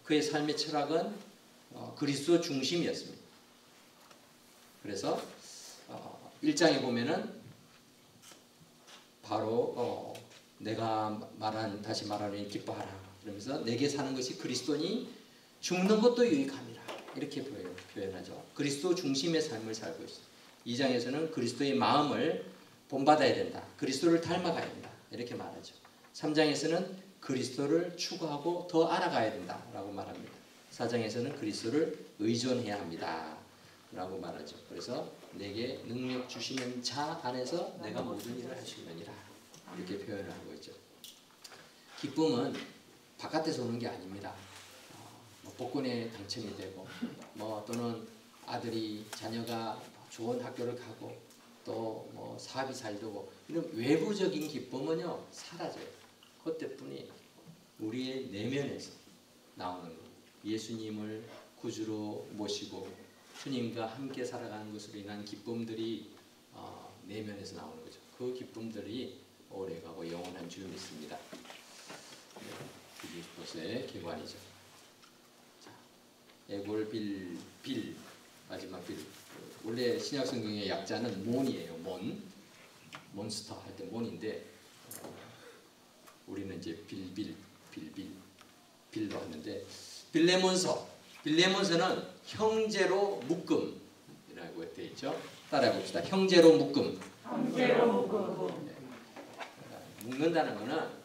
[SPEAKER 1] 그의 삶의 철학은 그리스도 중심이었습니다. 그래서 1장에 보면은 바로 내가 다시 말하노니 기뻐하라. 그러면서 내게 사는 것이 그리스도니 죽는 것도 유익함이라. 이렇게 표현하죠. 그리스도 중심의 삶을 살고 있어요. 2장에서는 그리스도의 마음을 본받아야 된다. 그리스도를 닮아가야 된다. 이렇게 말하죠. 3장에서는 그리스도를 추구하고 더 알아가야 된다라고 말합니다. 4장에서는 그리스도를 의존해야 합니다 라고 말하죠. 그래서 내게 능력 주시는 자 안에서 내가 모든 일을 할 수 있느니라 이렇게 표현을 하고 있죠. 기쁨은 바깥에서 오는 게 아닙니다. 뭐 복권에 당첨이 되고 뭐 또는 아들이 자녀가 좋은 학교를 가고 또 뭐 사업이 잘 되고 이런 외부적인 기쁨은요 사라져요. 그때뿐이 우리의 내면에서 나오는 거. 예수님을 구주로 모시고 주님과 함께 살아가는 것으로 인한 기쁨들이 내면에서 나오는 거죠. 그 기쁨들이 오래가고 영원한 줄 믿습니다. 빌립보서의 기관이죠. 애골 빌 마지막 빌. 원래 신약 성경의 약자는 몬이에요. 몬스터 할 때 몬인데 우리는 이제 빌로 하는데 빌레몬서는 형제로 묶음이라고 되어 있죠. 따라해 봅시다. 형제로 묶음. 묶는다는 것은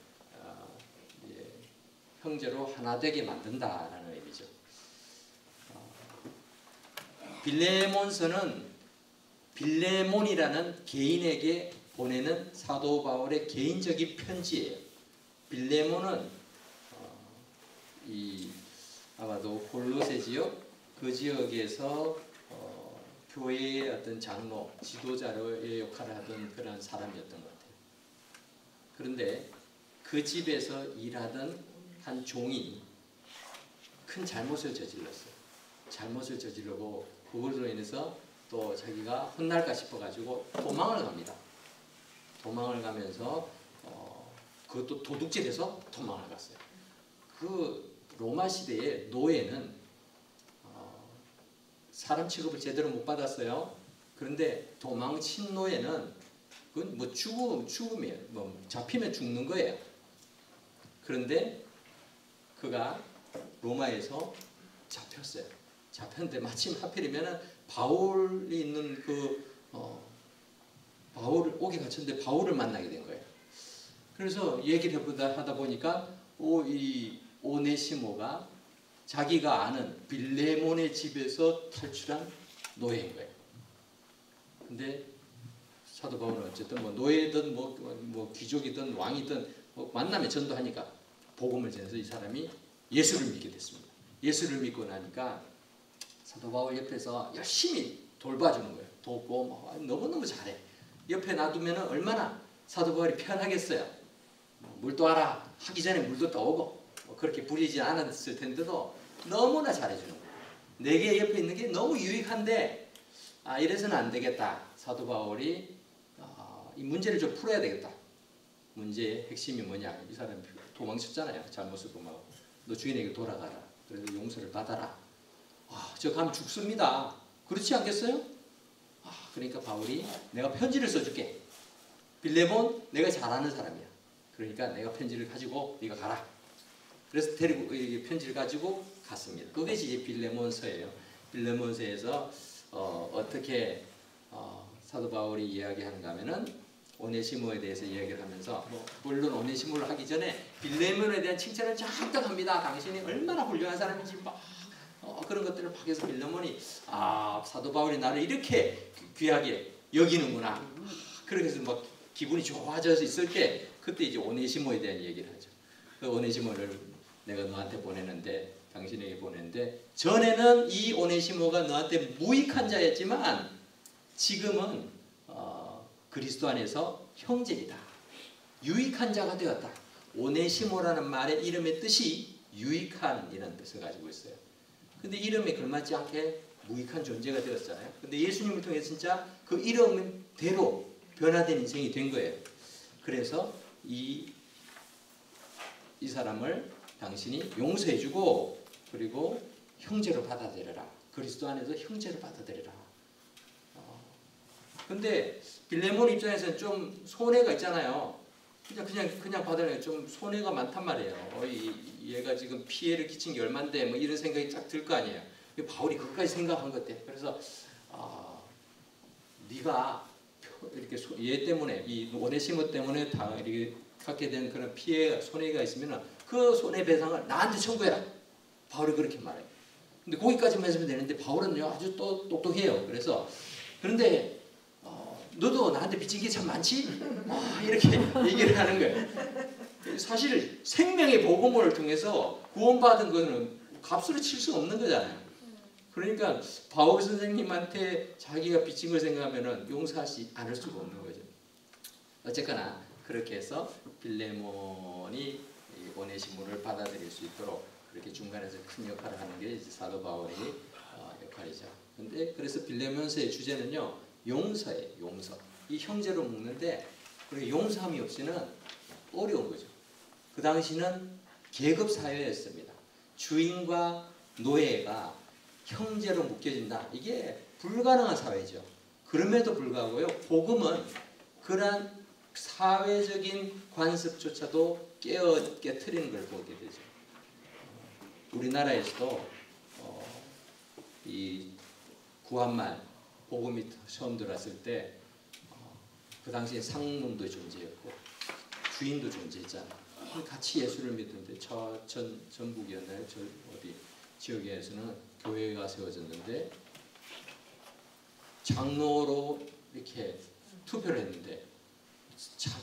[SPEAKER 1] 형제로 하나 되게 만든다라는 의미죠. 빌레몬서는 빌레몬이라는 개인에게 보내는 사도 바울의 개인적인 편지예요. 빌레몬은 아마도 골로새 지역 그 지역에서 교회의 어떤 장로, 지도자의 역할을 하던 그런 사람이었던 것 같아요. 그런데 그 집에서 일하던 한 종이 큰 잘못을 저질렀어요. 잘못을 저지르고 그걸로 인해서 또 자기가 혼날까 싶어가지고 도망을 갑니다. 도망을 가면서 그것도 도둑질해서 도망을 갔어요. 그 로마 시대의 노예는 사람 취급을 제대로 못 받았어요. 그런데 도망친 노예는 그건 뭐 죽음이에요. 뭐 잡히면 죽는 거예요. 그런데 그가 로마에서 잡혔어요. 잡혔는데 마침 하필이면 바울이 있는 바울을 옥에 갇혔는데 바울을 만나게 된 거예요. 그래서 얘기를 하다 보니까 이 오네시모가 자기가 아는 빌레몬의 집에서 탈출한 노예인 거예요. 근데 사도 바울은 어쨌든 뭐 노예든 뭐 귀족이든 왕이든 뭐 만나면 전도하니까 복음을 전해서 이 사람이 예수를 믿게 됐습니다. 예수를 믿고 나니까 사도 바울 옆에서 열심히 돌봐주는 거예요. 돕고 너무너무 잘해. 옆에 놔두면 얼마나 사도 바울이 편하겠어요. 물도 와라 하기 전에 물도 떠오고 그렇게 부리지 않았을 텐데도 너무나 잘해주는 거예요. 내게 옆에 있는 게 너무 유익한데 이래서는 안 되겠다. 사도 바울이 이 문제를 좀 풀어야 되겠다. 문제의 핵심이 뭐냐. 이 사람이 도망쳤잖아요. 잘못을 범하고. 너 주인에게 돌아가라. 그래서 용서를 받아라. 저 가면 죽습니다. 그렇지 않겠어요? 그러니까 바울이 내가 편지를 써줄게. 빌레몬 내가 잘 아는 사람이야. 그러니까 내가 편지를 가지고 네가 가라. 그래서 데리고 편지를 가지고 갔습니다. 그것이 이제 빌레몬서예요. 빌레몬서에서 어떻게 사도 바울이 이야기하는가 하면은 오네시모에 대해서 이야기를 하면서 물론 오네시모를 하기 전에 빌레몬에 대한 칭찬을 잠깐 합니다. 당신이 얼마나 훌륭한 사람인지 막 그런 것들을 막 해서 빌레몬이 사도 바울이 나를 이렇게 귀하게 여기는구나. 그렇게 해서 막 기분이 좋아져서 있을 때 그때 이제 오네시모에 대한 얘기를 하죠. 그 오네시모를 내가 너한테 보내는데 당신에게 보내는데 전에는 이 오네시모가 너한테 무익한 자였지만 지금은 그리스도 안에서 형제이다. 유익한 자가 되었다. 오네시모라는 말의 이름의 뜻이 유익한 이라는 뜻을 가지고 있어요. 근데 이름에 걸맞지 않게 무익한 존재가 되었잖아요. 근데 예수님을 통해 진짜 그 이름대로 변화된 인생이 된 거예요. 그래서 이 사람을 당신이 용서해주고 그리고 형제로 받아들여라. 그리스도 안에서 형제로 받아들여라. 근데 빌레몬 입장에서는 좀 손해가 있잖아요. 그냥 받아들여요. 좀 손해가 많단 말이에요. 얘가 지금 피해를 끼친 게 얼만데 뭐 이런 생각이 쫙 들 거 아니에요. 바울이 그것까지 생각한 것 같아. 그래서 네가 이렇게 얘 때문에 이 오네시모 때문에 다 이렇게 갖게 된 그런 피해 손해가 있으면 그 손해배상을 나한테 청구해라. 바울이 그렇게 말해요. 근데 거기까지만 해주면 되는데 바울은요 아주 또 똑똑해요. 그래서 그런데 너도 나한테 빚진 게 참 많지? 이렇게 얘기를 하는 거예요. 사실 생명의 복음을 통해서 구원받은 거는 값으로 칠 수 없는 거잖아요. 그러니까 바울 선생님한테 자기가 빚진 걸 생각하면 용서하지 않을 수가 없는 거죠. 어쨌거나 그렇게 해서 빌레몬이 오네시모를 받아들일 수 있도록 그렇게 중간에서 큰 역할을 하는 게 이제 사도 바울의 역할이죠. 근데 그래서 빌레몬서의 주제는요 용서예요. 용서. 이 형제로 묶는데 그리고 용서함이 없이는 어려운 거죠. 그 당시는 계급 사회였습니다. 주인과 노예가 형제로 묶여진다. 이게 불가능한 사회죠. 그럼에도 불구하고요 복음은 그러한 사회적인 관습조차도 깨트리는 걸 보게 되죠. 우리나라에서도 이 구한말 복음이 처음 들어왔을 때 그 당시에 상놈도 존재했고 주인도 존재했잖아요. 같이 예수를 믿는데 전북이었나요? 저 어디 지역에서는 교회가 세워졌는데 장로로 이렇게 투표를 했는데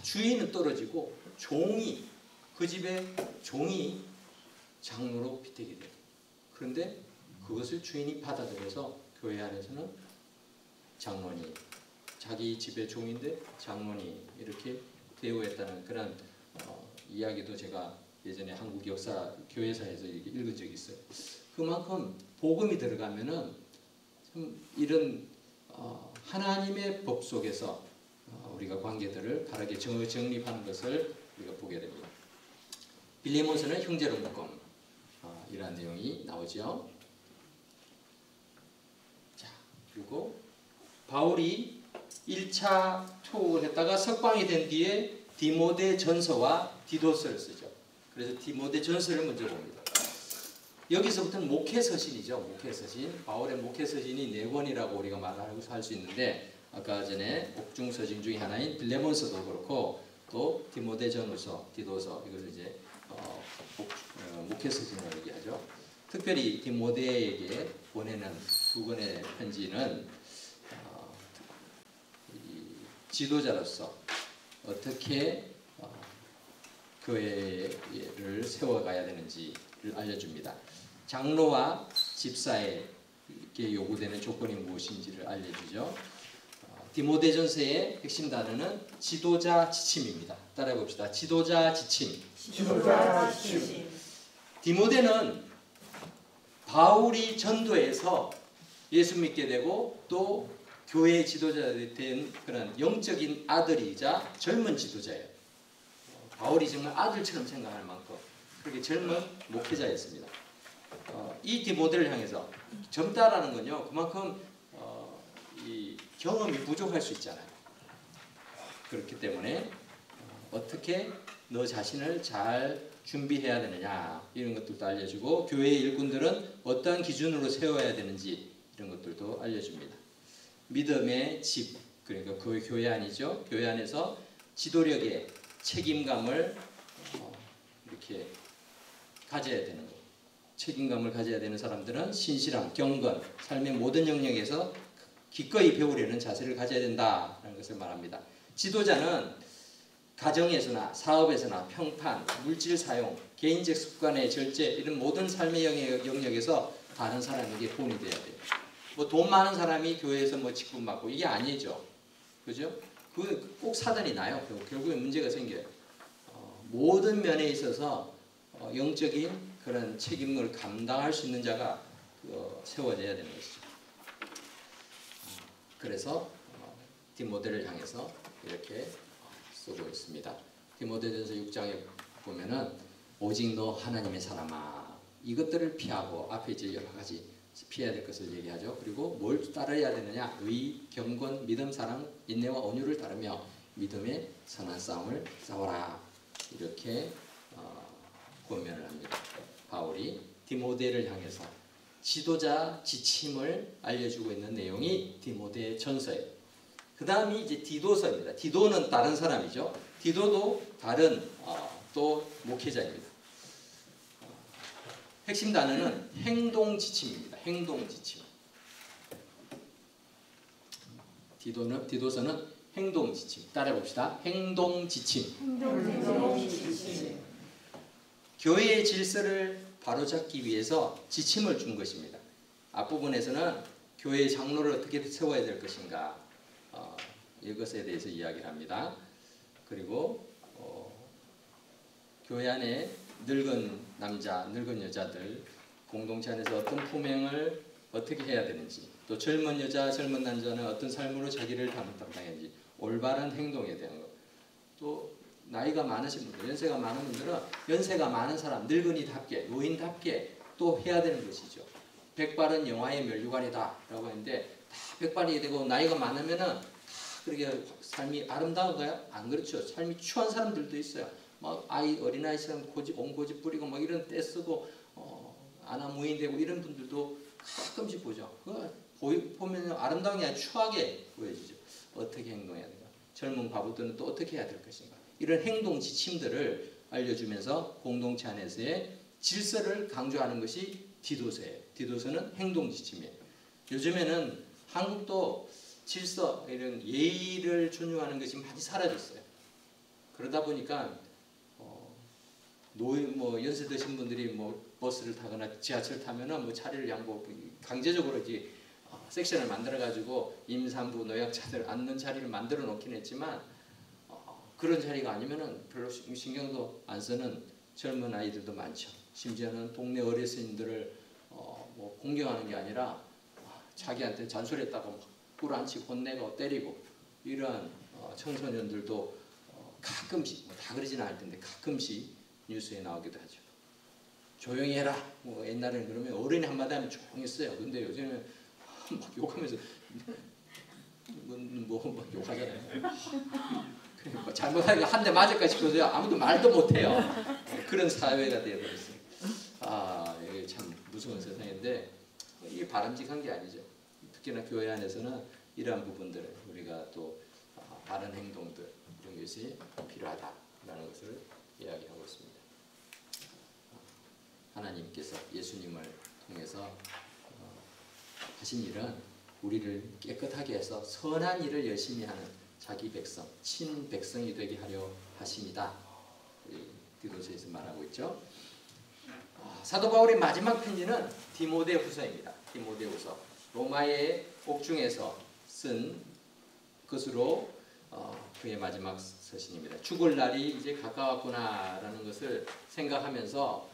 [SPEAKER 1] 주인은 떨어지고 종이 그 집의 종이 장로로 피택이 돼요. 그런데 그것을 주인이 받아들여서 교회 안에서는 장로니 자기 집의 종인데 장로니 이렇게 대우했다는 그런 이야기도 제가 예전에 한국 역사 교회사에서 읽은 적이 있어요. 그만큼 복음이 들어가면은 참 이런 하나님의 법 속에서 우리가 관계들을 바르게 정립하는 것을 우리가 보게 됩니다. 빌레몬서는 형제로 묶음 이런 내용이 나오죠. 자 그리고 바울이 1차 투옥을 했다가 석방이 된 뒤에 디모데 전서와 디도서를 쓰죠. 그래서 디모데 전서를 먼저 봅니다. 여기서부터는 목회서신이죠. 목회서신. 바울의 목회서신이 4권이라고 우리가 말하고 할 수 있는데 아까 전에 옥중서신 중에 하나인 빌레몬서도 그렇고 또 디모데전서, 디도서 이것을 이제 목회서신으로 얘기하죠. 특별히 디모데에게 보내는 2권의 편지는 지도자로서 어떻게 교회를 세워가야 되는지를 알려줍니다. 장로와 집사에게 요구되는 조건이 무엇인지를 알려주죠. 디모데전서의 핵심 단어는 지도자 지침입니다. 따라해 봅시다. 지도자 지침.
[SPEAKER 3] 지도자 지침.
[SPEAKER 1] 디모데는 바울이 전도해서 예수 믿게 되고 또 교회의 지도자가 된 그런 영적인 아들이자 젊은 지도자예요. 바울이 정말 아들처럼 생각할 만큼 그렇게 젊은 목회자였습니다. 이 디모데를 향해서 젊다라는 건요 그만큼 이 경험이 부족할 수 있잖아요. 그렇기 때문에 어떻게 너 자신을 잘 준비해야 되느냐 이런 것들도 알려주고 교회의 일꾼들은 어떤 기준으로 세워야 되는지 이런 것들도 알려줍니다. 믿음의 집, 그러니까 그 교회 안이죠. 교회 안에서 지도력의 책임감을 이렇게 가져야 되는 것. 책임감을 가져야 되는 사람들은 신실함, 경건, 삶의 모든 영역에서 기꺼이 배우려는 자세를 가져야 된다는 것을 말합니다. 지도자는 가정에서나 사업에서나 평판, 물질 사용, 개인적 습관의 절제 이런 모든 삶의 영역에서 다른 사람에게 본이 돼야 돼요. 뭐 돈 많은 사람이 교회에서 뭐 직분 받고 이게 아니죠. 그죠? 그 꼭 사단이 나요. 결국에 문제가 생겨요. 모든 면에 있어서 영적인 그런 책임을 감당할 수 있는 자가 세워져야 되는 것이죠. 그래서 디모데를 향해서 이렇게 쓰고 있습니다. 디모데전서 6장에 보면은 오직 너 하나님의 사람아 이것들을 피하고 앞에 이제 여러 가지 피해야 될 것을 얘기하죠. 그리고 뭘 따라야 되느냐? 의, 경건, 믿음, 사랑, 인내와 온유를 따르며 믿음의 선한 싸움을 싸워라. 이렇게 권면을 합니다. 바울이 디모데를 향해서 지도자 지침을 알려주고 있는 내용이 디모데 전서예요. 그 다음이 이제 디도서입니다. 디도는 다른 사람이죠. 디도도 다른 또 목회자입니다. 핵심 단어는 행동 지침입니다. 행동 지침. 디도서는 행동 지침. 따라해 봅시다. 행동 지침. 교회의 질서를 바로잡기 위해서 지침을 준 것입니다. 앞부분에서는 교회의 장로를 어떻게 세워야 될 것인가 이것에 대해서 이야기를 합니다. 그리고 교회 안에 늙은 남자, 늙은 여자들 공동체 안에서 어떤 품행을 어떻게 해야 되는지, 또 젊은 여자, 젊은 남자는 어떤 삶으로 자기를 담당했는지, 올바른 행동에 대한 것. 또 나이가 많으신 분들, 연세가 많은 분들은 연세가 많은 사람, 늙은이답게, 노인답게 또 해야 되는 것이죠. 백발은 영화의 면류관이다 라고 했는데 다 백발이 되고 나이가 많으면은 다 그렇게 삶이 아름다운가요? 안 그렇죠. 삶이 추한 사람들도 있어요. 막 어린아이처럼 고집 부리고 막 이런 떼 쓰고 아나무인되고 이런 분들도 가끔씩 보죠. 보면 아름다운 게 아니라 추하게 보여지죠. 어떻게 행동해야 될까? 젊은 과부들은 또 어떻게 해야 될 것인가? 이런 행동 지침들을 알려주면서 공동체 안에서의 질서를 강조하는 것이 디도서예요. 디도서는 행동 지침이에요. 요즘에는 한국도 질서, 이런 예의를 존중하는 것이 많이 사라졌어요. 그러다 보니까 연세 드신 분들이 버스를 타거나 지하철 타면은 자리를 양보 강제적으로 이제 섹션을 만들어 가지고 임산부 노약자들 앉는 자리를 만들어 놓긴 했지만 그런 자리가 아니면은 별로 신경도 안 쓰는 젊은 아이들도 많죠. 심지어는 동네 어르신들을 공경하는 게 아니라 자기한테 잔소리했다고 막 꿀안치고 혼내고 때리고 이러한 청소년들도 가끔씩 다 그러지는 않을 텐데 가끔씩 뉴스에 나오기도 하죠. 조용히 해라. 옛날에는 그러면 어른이 한마디 하면 조용히 했어요. 근데 요즘은 막 욕하면서 막 욕하잖아요. 잘못하니까 한 대 맞을까 싶어서요. 아무도 말도 못해요. 그런 사회가 되어버렸어요. 이게 참 무서운 세상인데 이게 바람직한 게 아니죠. 특히나 교회 안에서는 이러한 부분들을 우리가 또 바른 행동들 이런 것이 필요하다라는 것을 이야기하고 있습니다. 하나님께서 예수님을 통해서 하신 일은 우리를 깨끗하게 해서 선한 일을 열심히 하는 자기 백성, 친백성이 되게 하려 하십니다. 디도서에서 말하고 있죠. 사도 바울의 마지막 편지는 디모데후서입니다. 디모데후서. 로마의 옥중에서 쓴 것으로 그의 마지막 서신입니다. 죽을 날이 이제 가까웠구나라는 것을 생각하면서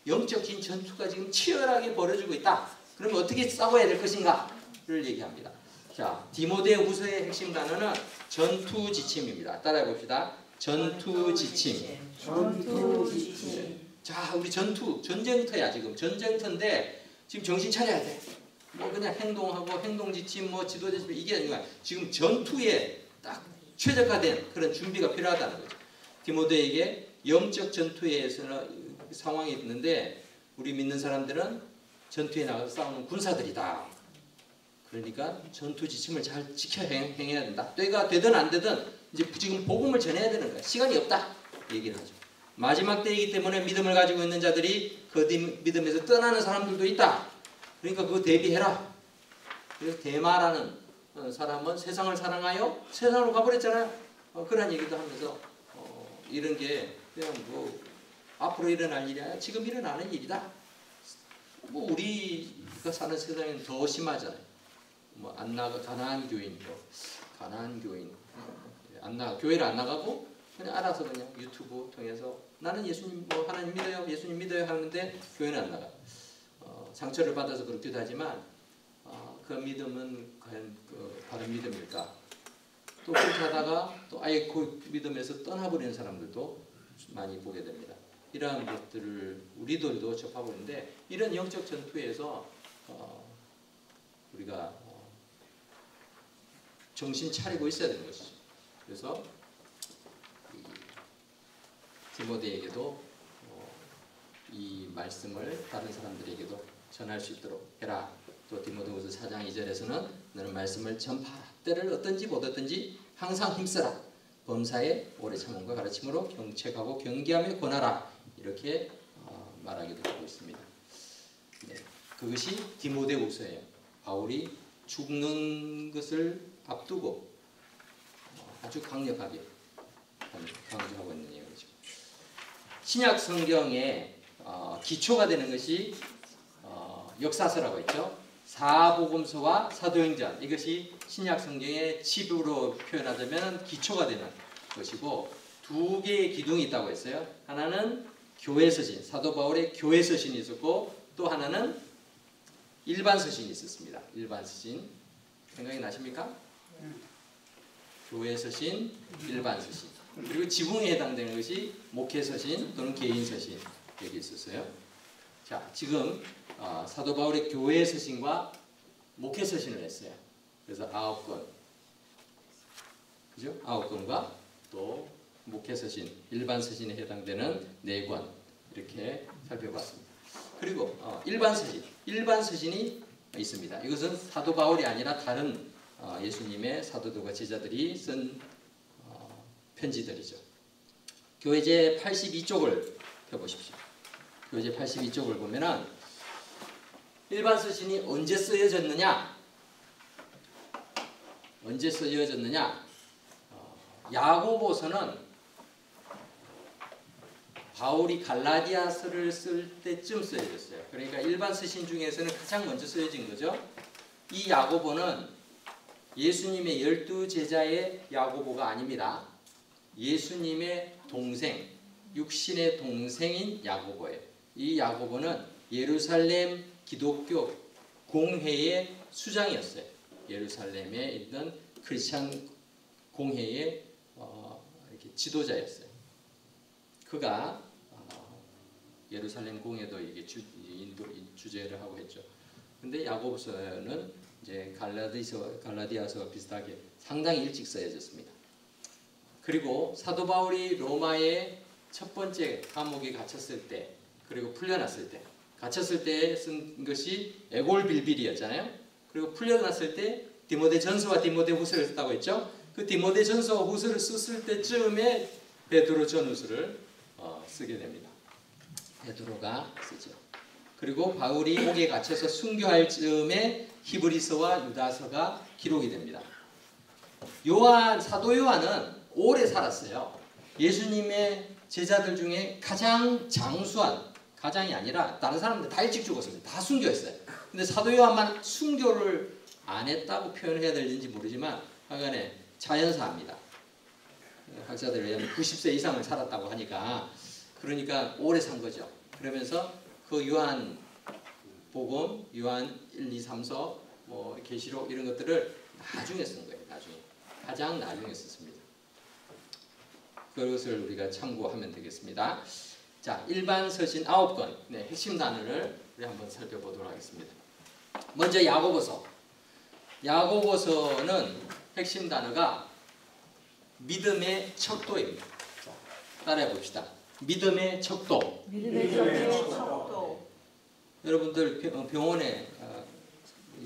[SPEAKER 1] 영적인 전투가 지금 치열하게 벌어지고 있다. 그러면 어떻게 싸워야 될 것인가를 얘기합니다. 자, 디모데후서의 핵심 단어는 전투 지침입니다. 따라해 봅시다. 전투 지침.
[SPEAKER 3] 전투 지침.
[SPEAKER 1] 자, 우리 전쟁터야 지금. 전쟁터인데 지금 정신 차려야 돼. 그냥 행동하고 행동 지침 지도 지침 이게 아니라 지금 전투에 딱 최적화된 그런 준비가 필요하다는 거죠. 디모데에게 영적 전투에서는 상황이 있는데 우리 믿는 사람들은 전투에 나가서 싸우는 군사들이다. 그러니까 전투 지침을 잘 지켜 행해야 된다. 때가 되든 안 되든 이제 지금 복음을 전해야 되는 거야. 시간이 없다. 얘기를 하죠. 마지막 때이기 때문에 믿음을 가지고 있는 자들이 그 믿음에서 떠나는 사람들도 있다. 그러니까 그거 대비해라. 그래서 데마라는 사람은 세상을 사랑하여 세상으로 가버렸잖아요. 그런 얘기도 하면서 이런 게 그냥 앞으로 일어날 일이 아니라 지금 일어나는 일이다. 우리가 사는 세상에는 더 심하잖아요. 안 나가 가나안 교인 교회를 안 나가고 그냥 알아서 그냥 유튜브 통해서 나는 예수님 하나님 믿어요, 예수님 믿어요 하는데 교회는 안 나가. 상처를 받아서 그렇기도 하지만 그 믿음은 과연 바른 믿음일까? 또 그렇게 하다가 또 아예 그 믿음에서 떠나버리는 사람들도 많이 보게 됩니다. 이러한 것들을 우리들도 접하고 있는데 이런 영적 전투에서 우리가 정신 차리고 있어야 되는 것이죠. 그래서 디모데에게도 이 말씀을 다른 사람들에게도 전할 수 있도록 해라. 또 디모데후서 4장 2절에서는 너는 말씀을 전파하라. 때를 얻든지 못 얻든지 항상 힘쓰라. 범사에 오래 참음과 가르침으로 경책하고 경계하며 권하라. 이렇게 말하기도 하고 있습니다. 네, 그것이 디모데후서예요. 바울이 죽는 것을 앞두고 아주 강력하게 강조하고 있는 내용이죠. 신약 성경의 기초가 되는 것이 역사서라고 했죠. 사복음서와 사도행전, 이것이 신약 성경의 칩으로 표현하자면 기초가 되는 것이고, 두 개의 기둥이 있다고 했어요. 하나는 교회 서신, 사도 바울의 교회 서신이 있었고, 또 하나는 일반 서신이 있었습니다. 일반 서신 생각이 나십니까? 교회 서신, 일반 서신. 그리고 지붕에 해당되는 것이 목회 서신 또는 개인 서신, 여기 있었어요. 자, 지금 사도 바울의 교회 서신과 목회 서신을 했어요. 그래서 9권, 그죠? 9권과 또 목회 서신, 일반 서신에 해당되는 4권 이렇게 살펴봤습니다. 그리고 일반 서신이 있습니다. 이것은 사도 바울이 아니라 다른 예수님의 사도들과 제자들이 쓴 편지들이죠. 교회제 82쪽을 펴보십시오. 교회제 82쪽을 보면은 일반 서신이 언제 쓰여졌느냐? 야고보서는 바울이 갈라디아서를 쓸 때쯤 쓰여졌어요. 그러니까 일반 서신 중에서는 가장 먼저 쓰여진 거죠. 이 야고보는 예수님의 12제자의 야고보가 아닙니다. 예수님의 동생, 육신의 동생인 야고보예요. 이 야고보는 예루살렘 기독교 공회의 수장이었어요. 예루살렘에 있던 크리스찬 공회의 이렇게 지도자였어요. 그가 예루살렘 공회도 이게 주재를 하고 했죠. 근데 야고보서는 이제 갈라디아서와 비슷하게 상당히 일찍 써여졌습니다. 그리고 사도 바울이 로마의 첫 번째 감옥에 갇혔을 때, 그리고 풀려났을 때, 갇혔을 때 쓴 것이 에골빌빌이었잖아요. 그리고 풀려났을 때 디모데전서와 디모데후서를 썼다고 했죠. 그 디모데전서와 후서를 썼을 때쯤에 베드로 전후서를 쓰게 됩니다. 베드로가 쓰죠. 그리고 바울이 옥에 갇혀서 순교할 즈음에 히브리서와 유다서가 기록이 됩니다. 사도 요한은 오래 살았어요. 예수님의 제자들 중에 가장 장수한, 가장이 아니라 다른 사람들 다 일찍 죽었습니다. 다 순교했어요. 근데 사도 요한만 순교를 안 했다고 표현해야 될지 모르지만 하여간에 자연사입니다. 학자들에 의하면 90세 이상을 살았다고 하니까, 그러니까 오래 산 거죠. 그러면서 그 요한 복음, 요한 1, 2, 3서, 뭐 계시록 이런 것들을 나중에 쓴 거예요. 가장 나중에 썼습니다. 그것을 우리가 참고하면 되겠습니다. 자, 일반 서신 9권, 핵심 단어를 우리 한번 살펴보도록 하겠습니다. 먼저 야고보서. 야고보서는 핵심 단어가 믿음의 척도입니다. 자, 따라해 봅시다. 믿음의 척도. 여러분들 병원에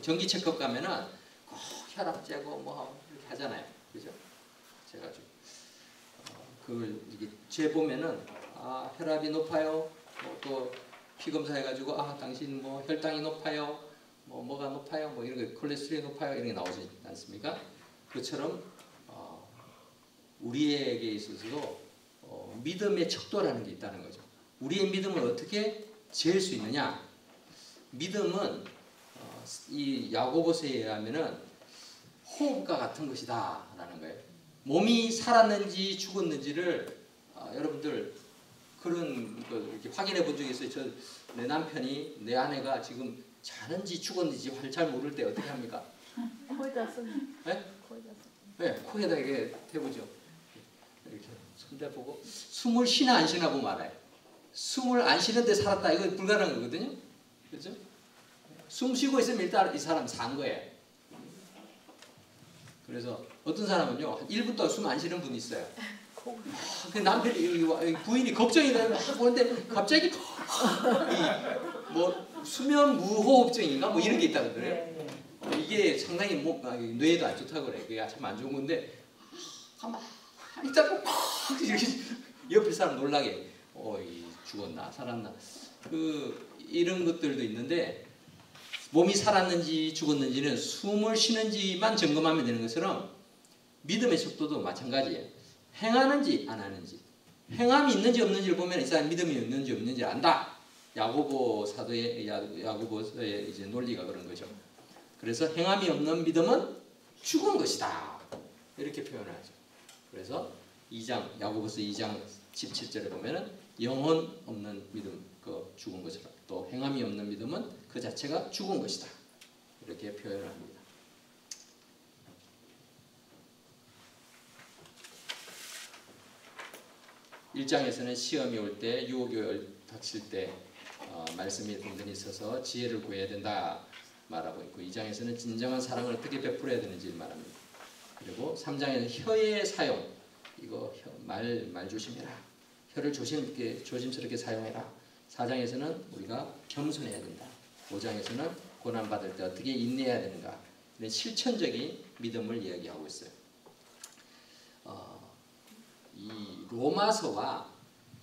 [SPEAKER 1] 정기 체크업 가면은 꼭 혈압 재고 뭐 이렇게 하잖아요. 그죠? 제가 좀 그걸 이게 재보면은 혈압이 높아요. 또 피 검사해가지고 당신 뭐 혈당이 높아요. 뭐가 높아요. 뭐 이런 거 콜레스테롤이 높아요. 이런 게 나오지 않습니까? 그처럼 우리에게 있어서도 믿음의 척도라는 게 있다는 거죠. 우리의 믿음을 어떻게 잴 수 있느냐? 믿음은 이 야고보서에 의하면은 호흡과 같은 것이다라는 거예요. 몸이 살았는지 죽었는지를 여러분들 그런 거 이렇게 확인해 본 적이 있어요. 내 남편이, 내 아내가 지금 자는지 죽었는지 잘 모를 때 어떻게 합니까?
[SPEAKER 3] 코에다 쓰.
[SPEAKER 1] 네? 네, 코에다 이렇게 대보죠. 이렇게 손대보고 숨을 쉬나 안 쉬나 보면 알아요. 숨을 안 쉬는데 살았다, 이거 불가능한 거거든요. 그렇죠? 숨 쉬고 있으면 일단 이 사람 산 거예요. 그래서 어떤 사람은요, 한 1분 동안 숨 안 쉬는 분이 있어요. 그 남편이, 부인이 걱정이 되면 보는데 갑자기 뭐 수면 무호흡증인가 뭐 이런 게 있다고 그래요. 이게 상당히 뇌에도 안 좋다고 그래요. 그게 참 안 좋은 건데 가만히 있다가 이렇게 옆에 사람 놀라게 죽었나 살았나 이런 것들도 있는데 몸이 살았는지 죽었는지는 숨을 쉬는지만 점검하면 되는 것처럼 믿음의 속도도 마찬가지예요. 행하는지 안 하는지, 행함이 있는지 없는지를 보면 이 사람이 믿음이 있는지 없는지 안다. 야고보 사도의 야고보서의 이제 논리가 그런 거죠. 그래서 행함이 없는 믿음은 죽은 것이다. 이렇게 표현하죠. 그래서 야고보서 2장 17절에 보면은 영혼 없는 믿음, 그 죽은 것이라. 또 행함이 없는 믿음은 그 자체가 죽은 것이다. 이렇게 표현을 합니다. 일장에서는 시험이 올 때, 유혹이 닥칠 때 말씀이 든든히 있어서 지혜를 구해야 된다 말하고 있고, 2장에서는 진정한 사랑을 어떻게 베풀어야 되는지를 말합니다. 그리고 3장에는 혀의 사용, 이거 말 조심해라. 혀를 조심스럽게 사용해라. 4장에서는 우리가 겸손해야 된다. 5장에서는 고난받을 때 어떻게 인내해야 되는가. 이런 실천적인 믿음을 이야기하고 있어요. 이 로마서와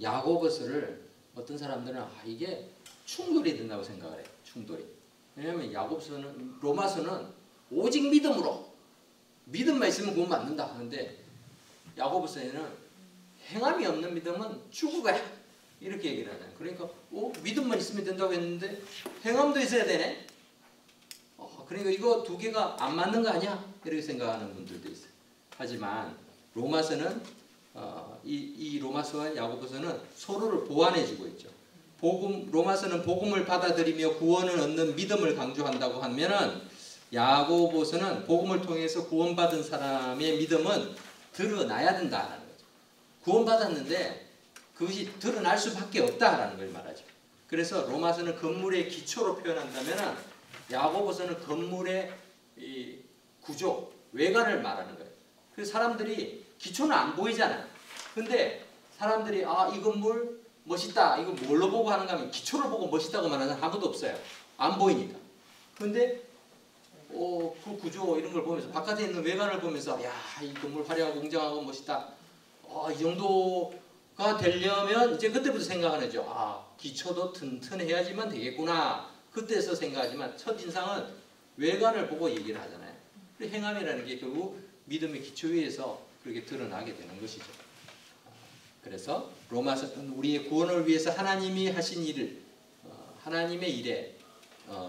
[SPEAKER 1] 야고보서를 어떤 사람들은 이게 충돌이 된다고 생각을 해요. 충돌이. 왜냐하면 로마서는 오직 믿음만 있으면 구원 받는다 하는데, 야고보서에는 행함이 없는 믿음은 죽어가야 이렇게 얘기를 하잖아요. 그러니까 믿음만 있으면 된다고 했는데 행함도 있어야 되네. 그러니까 이거 두 개가 안 맞는 거 아니야? 이렇게 생각하는 분들도 있어요. 하지만 로마서는 이 로마서와 야고보서는 서로를 보완해주고 있죠. 로마서는 복음을 받아들이며 구원을 얻는 믿음을 강조한다고 하면은, 야고보서는 복음을 통해서 구원받은 사람의 믿음은 드러나야 된다는 거죠. 구원받았는데 그것이 드러날 수밖에 없다라는 걸 말하죠. 그래서 로마서는 건물의 기초로 표현한다면은, 야고보서는 건물의 이 구조, 외관을 말하는 거예요. 그래서 사람들이 기초는 안 보이잖아요. 근데 사람들이 이 건물 멋있다. 이거 뭘로 보고 하는가 하면 기초를 보고 멋있다고 말하는 사람 아무도 없어요. 안 보이니까. 근데 그 구조 이런 걸 보면서, 바깥에 있는 외관을 보면서 이 건물 화려하고 웅장하고 멋있다. 이 정도가 되려면 이제 그때부터 생각하는 거죠. 기초도 튼튼해야지만 되겠구나. 그때서 생각하지만 첫인상은 외관을 보고 얘기를 하잖아요. 행함이라는 게 결국 믿음의 기초 위에서 그렇게 드러나게 되는 것이죠. 그래서 로마서는 우리의 구원을 위해서 하나님이 하신 일을, 하나님의 일에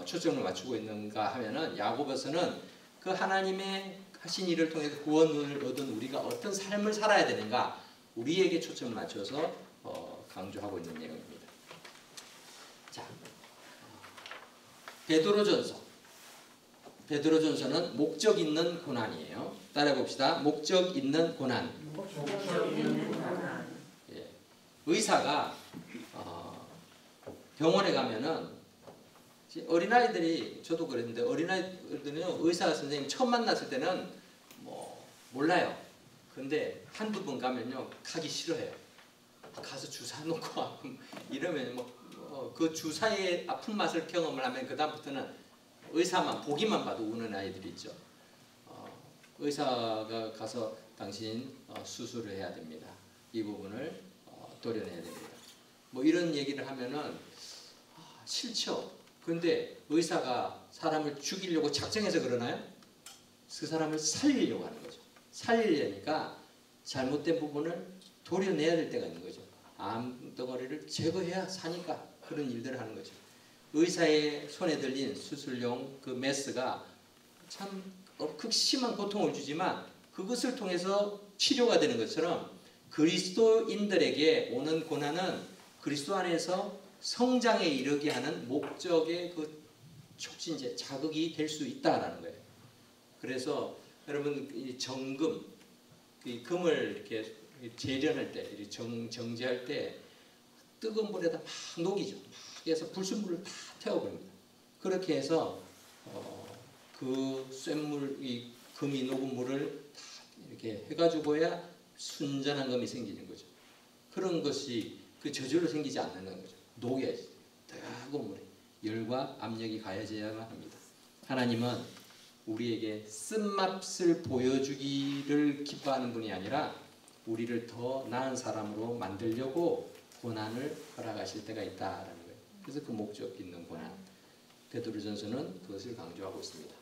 [SPEAKER 1] 초점을 맞추고 있는가 하면은, 야고보서는 그 하나님의 하신 일을 통해서 구원을 얻은 우리가 어떤 삶을 살아야 되는가, 우리에게 초점을 맞춰서 강조하고 있는 내용입니다. 자, 베드로전서는 목적 있는 고난이에요. 따라해 봅시다. 목적 있는 고난. 예. 의사가 병원에 가면은, 어린아이들이, 저도 그랬는데, 어린아이들은요, 의사 선생님 처음 만났을 때는 몰라요. 근데 한두 번 가면요, 가기 싫어해요. 가서 주사 놓고 이러면 그 주사의 아픈 맛을 경험을 하면 그다음부터는 의사만 보기만 봐도 우는 아이들이 있죠. 의사가 가서 당신 수술을 해야 됩니다. 이 부분을 도려내야 됩니다. 이런 얘기를 하면은 싫죠. 근데 의사가 사람을 죽이려고 작정해서 그러나요? 그 사람을 살리려고 하는 거죠. 살리려니까 잘못된 부분을 도려내야 될 때가 있는 거죠. 암덩어리를 제거해야 사니까 그런 일들을 하는 거죠. 의사의 손에 들린 수술용 그 메스가 참 극심한 고통을 주지만 그것을 통해서 치료가 되는 것처럼, 그리스도인들에게 오는 고난은 그리스도 안에서 성장에 이르게 하는 목적의 그 촉진제, 자극이 될 수 있다라는 거예요. 그래서 여러분, 이 정금, 이 금을 이렇게 재련할 때, 정제할 때 뜨거운 물에다 막 녹이죠. 막 해서 불순물을 다 태워버립니다. 그렇게 해서 그 쇳물, 이 금이 녹은 물을 다 이렇게 해가지고야 순전한 금이 생기는 거죠. 그런 것이 그 저절로 생기지 않는 거죠. 녹여야지. 뜨거운 물에 열과 압력이 가해져야만 합니다. 하나님은 우리에게 쓴맛을 보여주기를 기뻐하는 분이 아니라 우리를 더 나은 사람으로 만들려고 고난을 허락하실 때가 있다라는 거예요. 그래서 그 목적 있는 고난. 베드로전서는 그것을 강조하고 있습니다.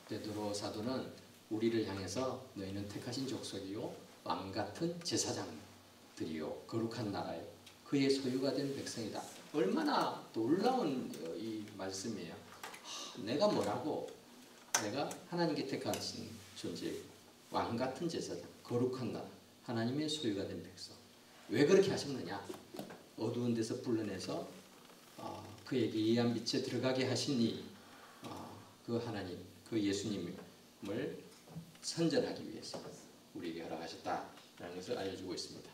[SPEAKER 1] 베드로 사도는 우리를 향해서 너희는 택하신 족속이요 왕 같은 제사장들이요 거룩한 나라요 그의 소유가 된 백성이다. 얼마나 놀라운 이 말씀이에요. 내가 뭐라고? 내가 하나님께 택하신 존재, 왕 같은 제사장, 거룩한 나라, 하나님의 소유가 된 백성. 왜 그렇게 하셨느냐? 어두운 데서 불러내서 그에게 예한 빛에 들어가게 하시니 그 하나님, 그 예수님을 선전하기 위해서 우리에게 허락하셨다라는 것을 알려주고 있습니다.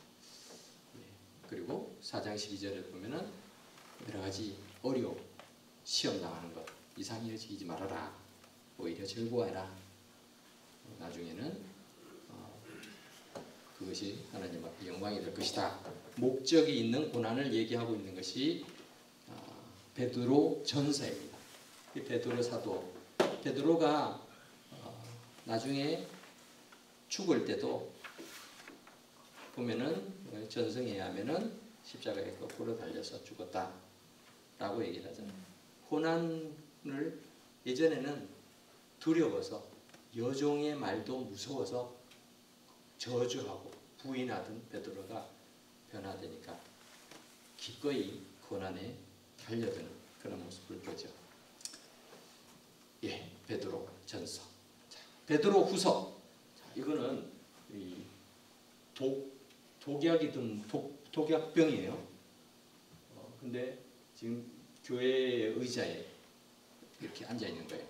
[SPEAKER 1] 그리고 4장 12절에 보면은 여러 가지 어려움, 시험 당하는 것, 이상히 여기지 말아라. 오히려 즐거워해라. 나중에는 그것이 하나님 앞에 영광이 될 것이다. 목적이 있는 고난을 얘기하고 있는 것이 베드로 전서입니다. 베드로 사도, 베드로가 나중에 죽을 때도 보면은 전성에 의하면은 십자가에 거꾸로 달려서 죽었다라고 얘기를 하잖아요. 고난을 예전에는 두려워서 여종의 말도 무서워서 저주하고 부인하던 베드로가 변화되니까 기꺼이 고난에 달려드는 그런 모습을 보죠. 예, 베드로 전서. 자, 베드로 후서. 자, 이거는 이 독약이 든 독약병이에요. 근데 지금 교회 의자에 이렇게 앉아 있는 거예요.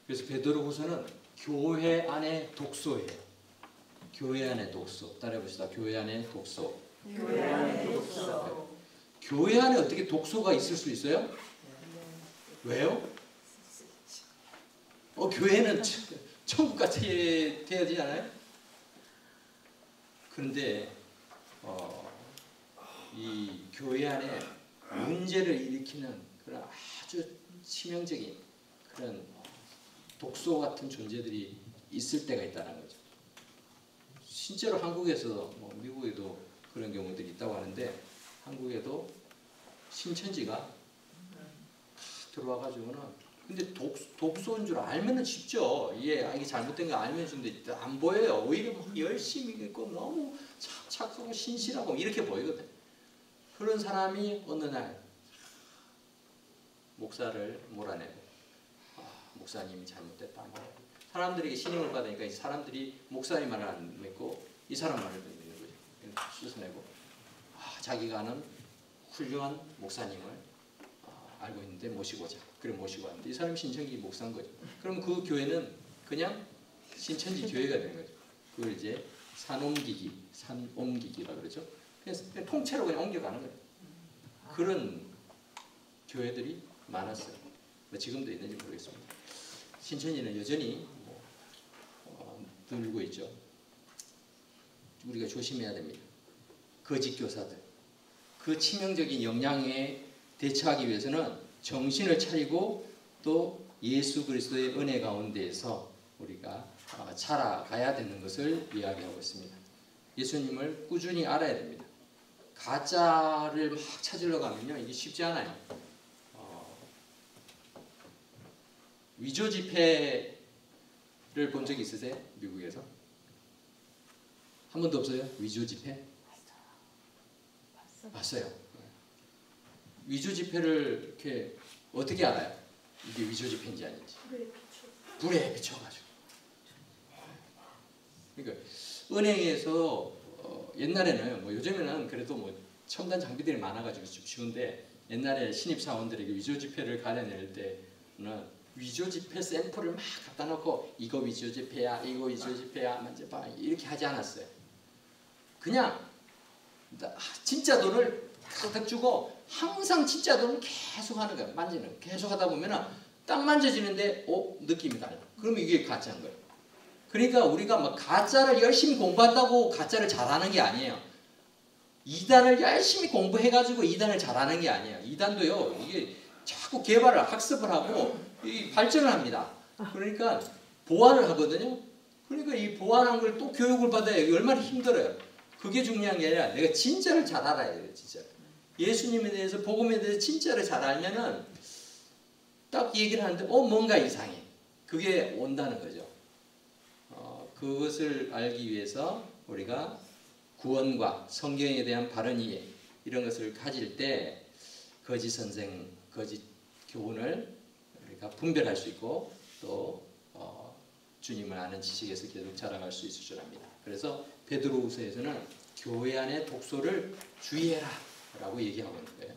[SPEAKER 1] 그래서 베드로 후서는 교회 안의 독서예요. 교회 안의 독서. 따라해봅시다. 교회 안의 독서.
[SPEAKER 3] 교회 안의 독서.
[SPEAKER 1] 교회 안에 어떻게 독서가 있을 수 있어요? 왜요? 교회는 천국같이 돼야 되지 않아요? 그런데 이 교회 안에 문제를 일으키는 그런 아주 치명적인 그런 독소 같은 존재들이 있을 때가 있다는 거죠. 실제로 한국에서 미국에도 그런 경우들이 있다고 하는데 한국에도 신천지가 들어와가지고는 근데 독소인 줄 알면은 쉽죠. 이게 잘못된 거 알면 좋은데 안 보여요. 오히려 막 열심히 있고 너무 착하고 신실하고 이렇게 보이거든. 그런 사람이 어느 날 목사를 몰아내고 목사님이 잘못됐다. 사람들에게 신임을 받으니까 사람들이 목사님 말을 안 믿고 이 사람 말을 믿는 거죠. 씻어내고 자기가 아는 훌륭한 목사님을 알고 있는데 모시고자. 그래 모시고 왔는데 이 사람이 신천지 목사인 거죠. 그럼 그 교회는 그냥 신천지 교회가 되는 거죠. 그걸 이제 산옮기기라고 그러죠. 그래서 통째로 그냥 옮겨가는 거예요. 그런 교회들이 많았어요. 지금도 있는지 모르겠습니다. 신천지는 여전히 늘고 있죠. 우리가 조심해야 됩니다. 거짓 교사들. 그 치명적인 영향에 대처하기 위해서는 정신을 차리고 또 예수 그리스도의 은혜 가운데에서 우리가 자라가야 되는 것을 이야기하고 있습니다. 예수님을 꾸준히 알아야 됩니다. 가짜를 막 찾으러 가면요 이게 쉽지 않아요. 위조 지폐를 본 적 있으세요? 미국에서? 한 번도 없어요? 위조 지폐? 봤어요. 위조 지폐를 이렇게 어떻게 알아요? 이게 위조 지폐인지 아닌지. 불에 비춰가지고. 그러니까 은행에서 옛날에는 요즘에는 그래도 첨단 장비들이 많아가지고 좀 쉬운데 옛날에 신입 사원들에게 위조 지폐를 가려낼 때는 위조 지폐 샘플을 막 갖다 놓고 이거 위조 지폐야, 이거 위조 지폐야, 만져봐 이렇게 하지 않았어요. 그냥 진짜 돈을 탁탁 주고 항상 진짜 돈을 계속 하는 거예요. 만지는 계속 하다 보면은 딱 만져지는데 느낌이 달라. 그러면 이게 가짜인 거예요. 그러니까 우리가 막 가짜를 열심히 공부한다고 가짜를 잘하는 게 아니에요. 이단을 열심히 공부해가지고 이단을 잘하는 게 아니에요. 이단도요 이게 자꾸 개발을 학습을 하고 발전을 합니다. 그러니까 보완을 하거든요. 그러니까 이 보완한 걸 또 교육을 받아야 얼마나 힘들어요. 그게 중요한 게 아니라 내가 진짜를 잘 알아야 돼요. 진짜. 예수님에 대해서 복음에 대해서 진짜를 잘 알면은 딱 얘기를 하는데 뭔가 이상해. 그게 온다는 거죠. 그것을 알기 위해서 우리가 구원과 성경에 대한 바른 이해 이런 것을 가질 때 거짓 선생, 거짓 교훈을 우리가 분별할 수 있고 또 주님을 아는 지식에서 계속 자라갈 수 있을 줄 압니다. 그래서 베드로후서에서는 교회 안의 독소를 주의해라 라고 얘기하고 있는 거예요.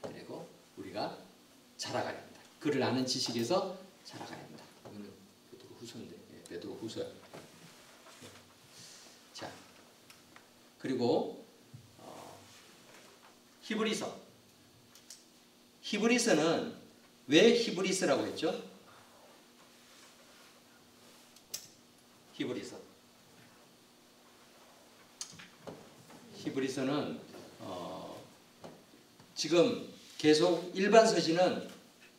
[SPEAKER 1] 그리고 우리가 자라가야 합니다. 그를 아는 지식에서 자라가야 합니다. 이거는 베드로후서인데, 베드로후서. 자, 그리고 히브리서. 히브리서는 왜 히브리서라고 했죠? 히브리서는 지금 계속 일반 서신은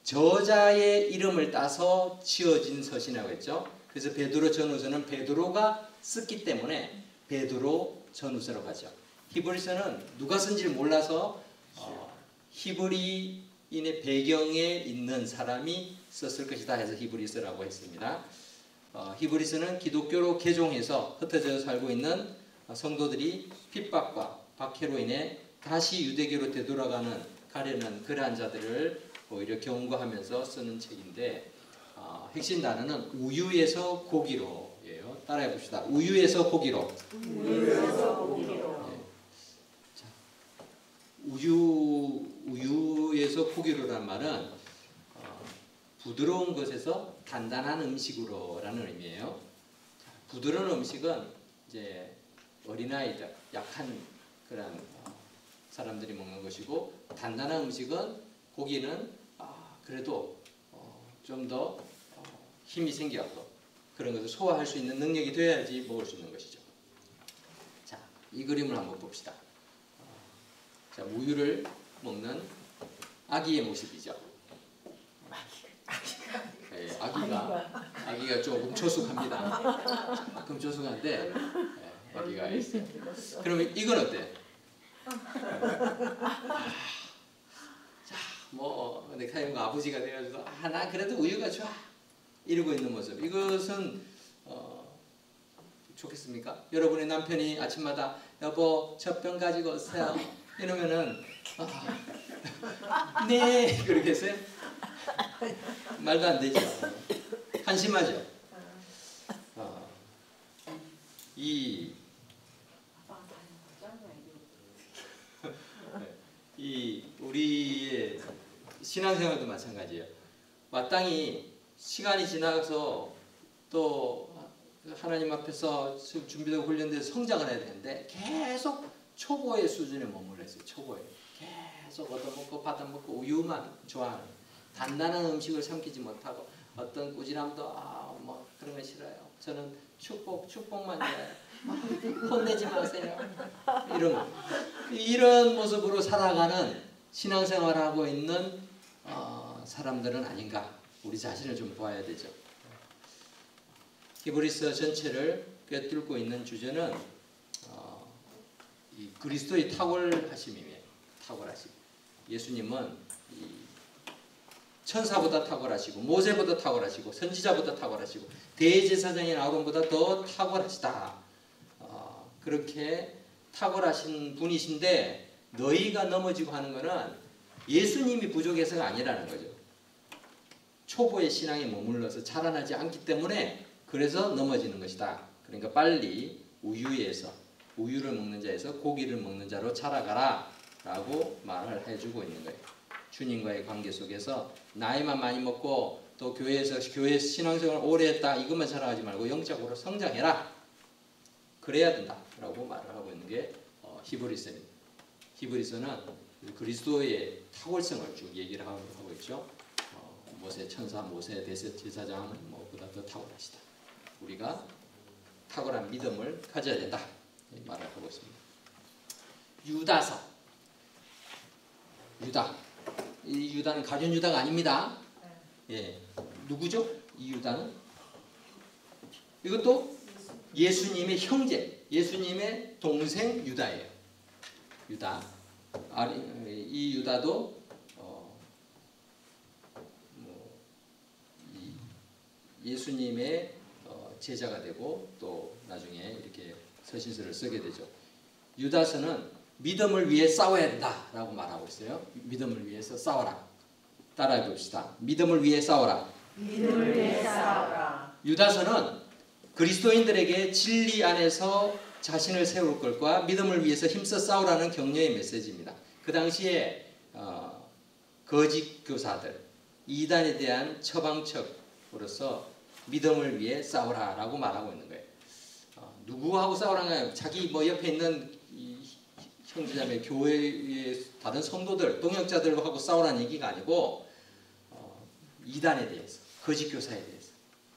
[SPEAKER 1] 저자의 이름을 따서 지어진 서신이라고 했죠. 그래서 베드로 전후서는 베드로가 썼기 때문에 베드로 전후서라고 하죠. 히브리서는 누가 쓴지를 몰라서 히브리인의 배경에 있는 사람이 썼을 것이다 해서 히브리서라고 했습니다. 히브리서는 기독교로 개종해서 흩어져 살고 있는 성도들이 핍박과 박해로 인해 다시 유대교로 되돌아가는 가려는 그러한 자들을 오히려 경고하면서 쓰는 책인데 핵심 단어는 우유에서 고기로예요. 따라해 봅시다. 우유에서 고기로. 네. 자, 우유에서 고기로란 말은 부드러운 것에서 단단한 음식으로라는 의미예요. 자, 부드러운 음식은 이제 어린아이들, 약한 그런 사람들이 먹는 것이고 단단한 음식은 고기는 그래도 좀 더 힘이 생겨서 그런 것을 소화할 수 있는 능력이 되어야지 먹을 수 있는 것이죠. 자, 이 그림을 한번 봅시다. 자, 우유를 먹는 아기의 모습이죠. 네, 아기가 조금 조숙합니다. 가끔 조숙한데 아기가 있어요. 그러면 이건 어때? 자, 뭐 내가 아버지가 돼가지고 나 그래도 우유가 좋아 이러고 있는 모습. 이것은 좋겠습니까? 여러분의 남편이 아침마다 여보 젖병 가지고 오세요 이러면은 네 그렇게 했어요? 말도 안 되죠. 한심하죠. 이 우리의 신앙생활도 마찬가지예요. 마땅히 시간이 지나서 또 하나님 앞에서 준비되고 훈련돼서 성장을 해야 되는데 계속 초보의 수준에 머물러 있어요. 초보에 계속 얻어먹고 받아먹고 우유만 좋아하는 단단한 음식을 삼키지 못하고 어떤 꾸지람도 뭐 그런 거 싫어요. 저는 축복만 좋아해요. 혼내지 마세요. 이런 모습으로 살아가는 신앙생활을 하고 있는 사람들은 아닌가. 우리 자신을 좀 보아야 되죠. 히브리서 전체를 꿰뚫고 있는 주제는 이 그리스도의 탁월하심이에요. 탁월하심. 예수님은 천사보다 탁월하시고 모세보다 탁월하시고 선지자보다 탁월하시고 대제사장인 아론보다 더 탁월하시다. 그렇게 탁월하신 분이신데 너희가 넘어지고 하는 것은 예수님이 부족해서가 아니라는 거죠. 초보의 신앙에 머물러서 자라나지 않기 때문에 그래서 넘어지는 것이다. 그러니까 빨리 우유를 먹는 자에서 고기를 먹는 자로 자라가라 라고 말을 해주고 있는 거예요. 주님과의 관계 속에서 나이만 많이 먹고 또 교회 신앙생활을 오래 했다 이것만 자랑하지 말고 영적으로 성장해라. 그래야 된다라고 말을 하고 있는 게 히브리서입니다. 히브리서는 그리스도의 탁월성을 쭉 얘기를 하고 있죠. 모세 천사, 모세 대제사장은 뭐보다 더 탁월하시다. 우리가 탁월한 믿음을 가져야 된다 말을 하고 있습니다. 유다서. 이 유다는 가룟 유다가 아닙니다. 예, 누구죠? 이 유다는 이것도 예수님의 형제. 예수님의 동생 유다예요. 유다. 이 유다도 예수님의 제자가 되고 또 나중에 이렇게 서신서를 쓰게 되죠. 유다서는 믿음을 위해 싸워야 된다라고 말하고 있어요. 믿음을 위해서 싸워라. 따라해 봅시다. 믿음을 위해 싸워라.
[SPEAKER 3] 믿음을 위해 싸워라.
[SPEAKER 1] 유다서는 그리스도인들에게 진리 안에서 자신을 세울 것과 믿음을 위해서 힘써 싸우라는 격려의 메시지입니다. 그 당시에 거짓 교사들, 이단에 대한 처방책으로서 믿음을 위해 싸우라라고 말하고 있는 거예요. 누구하고 싸우라는 자기 뭐 옆에 있는 이 형제자매 교회의 다른 성도들, 동역자들하고 싸우라는 얘기가 아니고 이단에 대해서, 거짓 교사에 대해서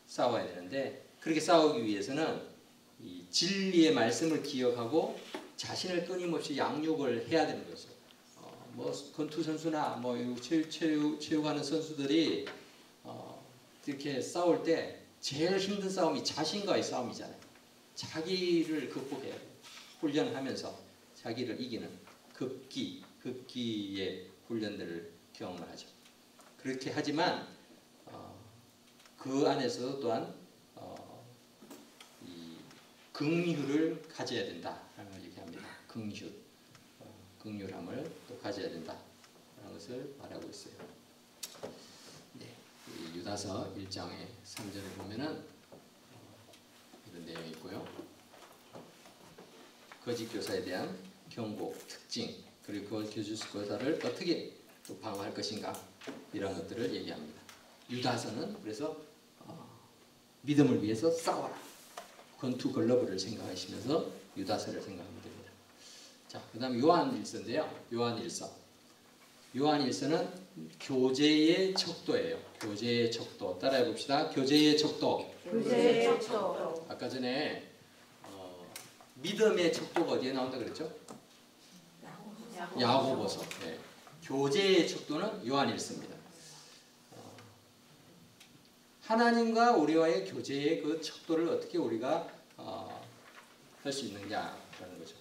[SPEAKER 1] 싸워야 되는데 그렇게 싸우기 위해서는 이 진리의 말씀을 기억하고 자신을 끊임없이 양육을 해야 되는 거죠. 뭐 권투 선수나 뭐 체육하는 선수들이 이렇게 싸울 때 제일 힘든 싸움이 자신과의 싸움이잖아요. 자기를 극복해야 돼요. 훈련하면서 자기를 이기는 극기의 훈련들을 경험을 하죠. 그렇게 하지만 그 안에서 또한 이 긍휼을 가져야 된다라는 걸 얘기합니다. 긍휼함을 또 가져야 된다라는 것을 말하고 있어요. 네, 유다서 1장의 3절을 보면은 이런 내용이 있고요. 거짓 교사에 대한 경고, 특징, 그리고 그 거짓 교사를 어떻게 또 방어할 것인가 이런 것들을 얘기합니다. 유다서는 그래서 믿음을 위해서 싸워라. 권투 글러브를 생각하시면서 유다서를 생각하면 됩니다. 자, 그 다음 요한일서인데요. 요한일서는 교제의 척도예요. 교제의 척도. 따라해 봅시다. 교제의 척도.
[SPEAKER 3] 교제의 척도.
[SPEAKER 1] 아까 전에 믿음의 척도가 어디에 나온다 그랬죠? 야고보서. 네. 교제의 척도는 요한일서입니다. 하나님과 우리와의 교제의 그 척도를 어떻게 우리가 할 수 있느냐라는 거죠.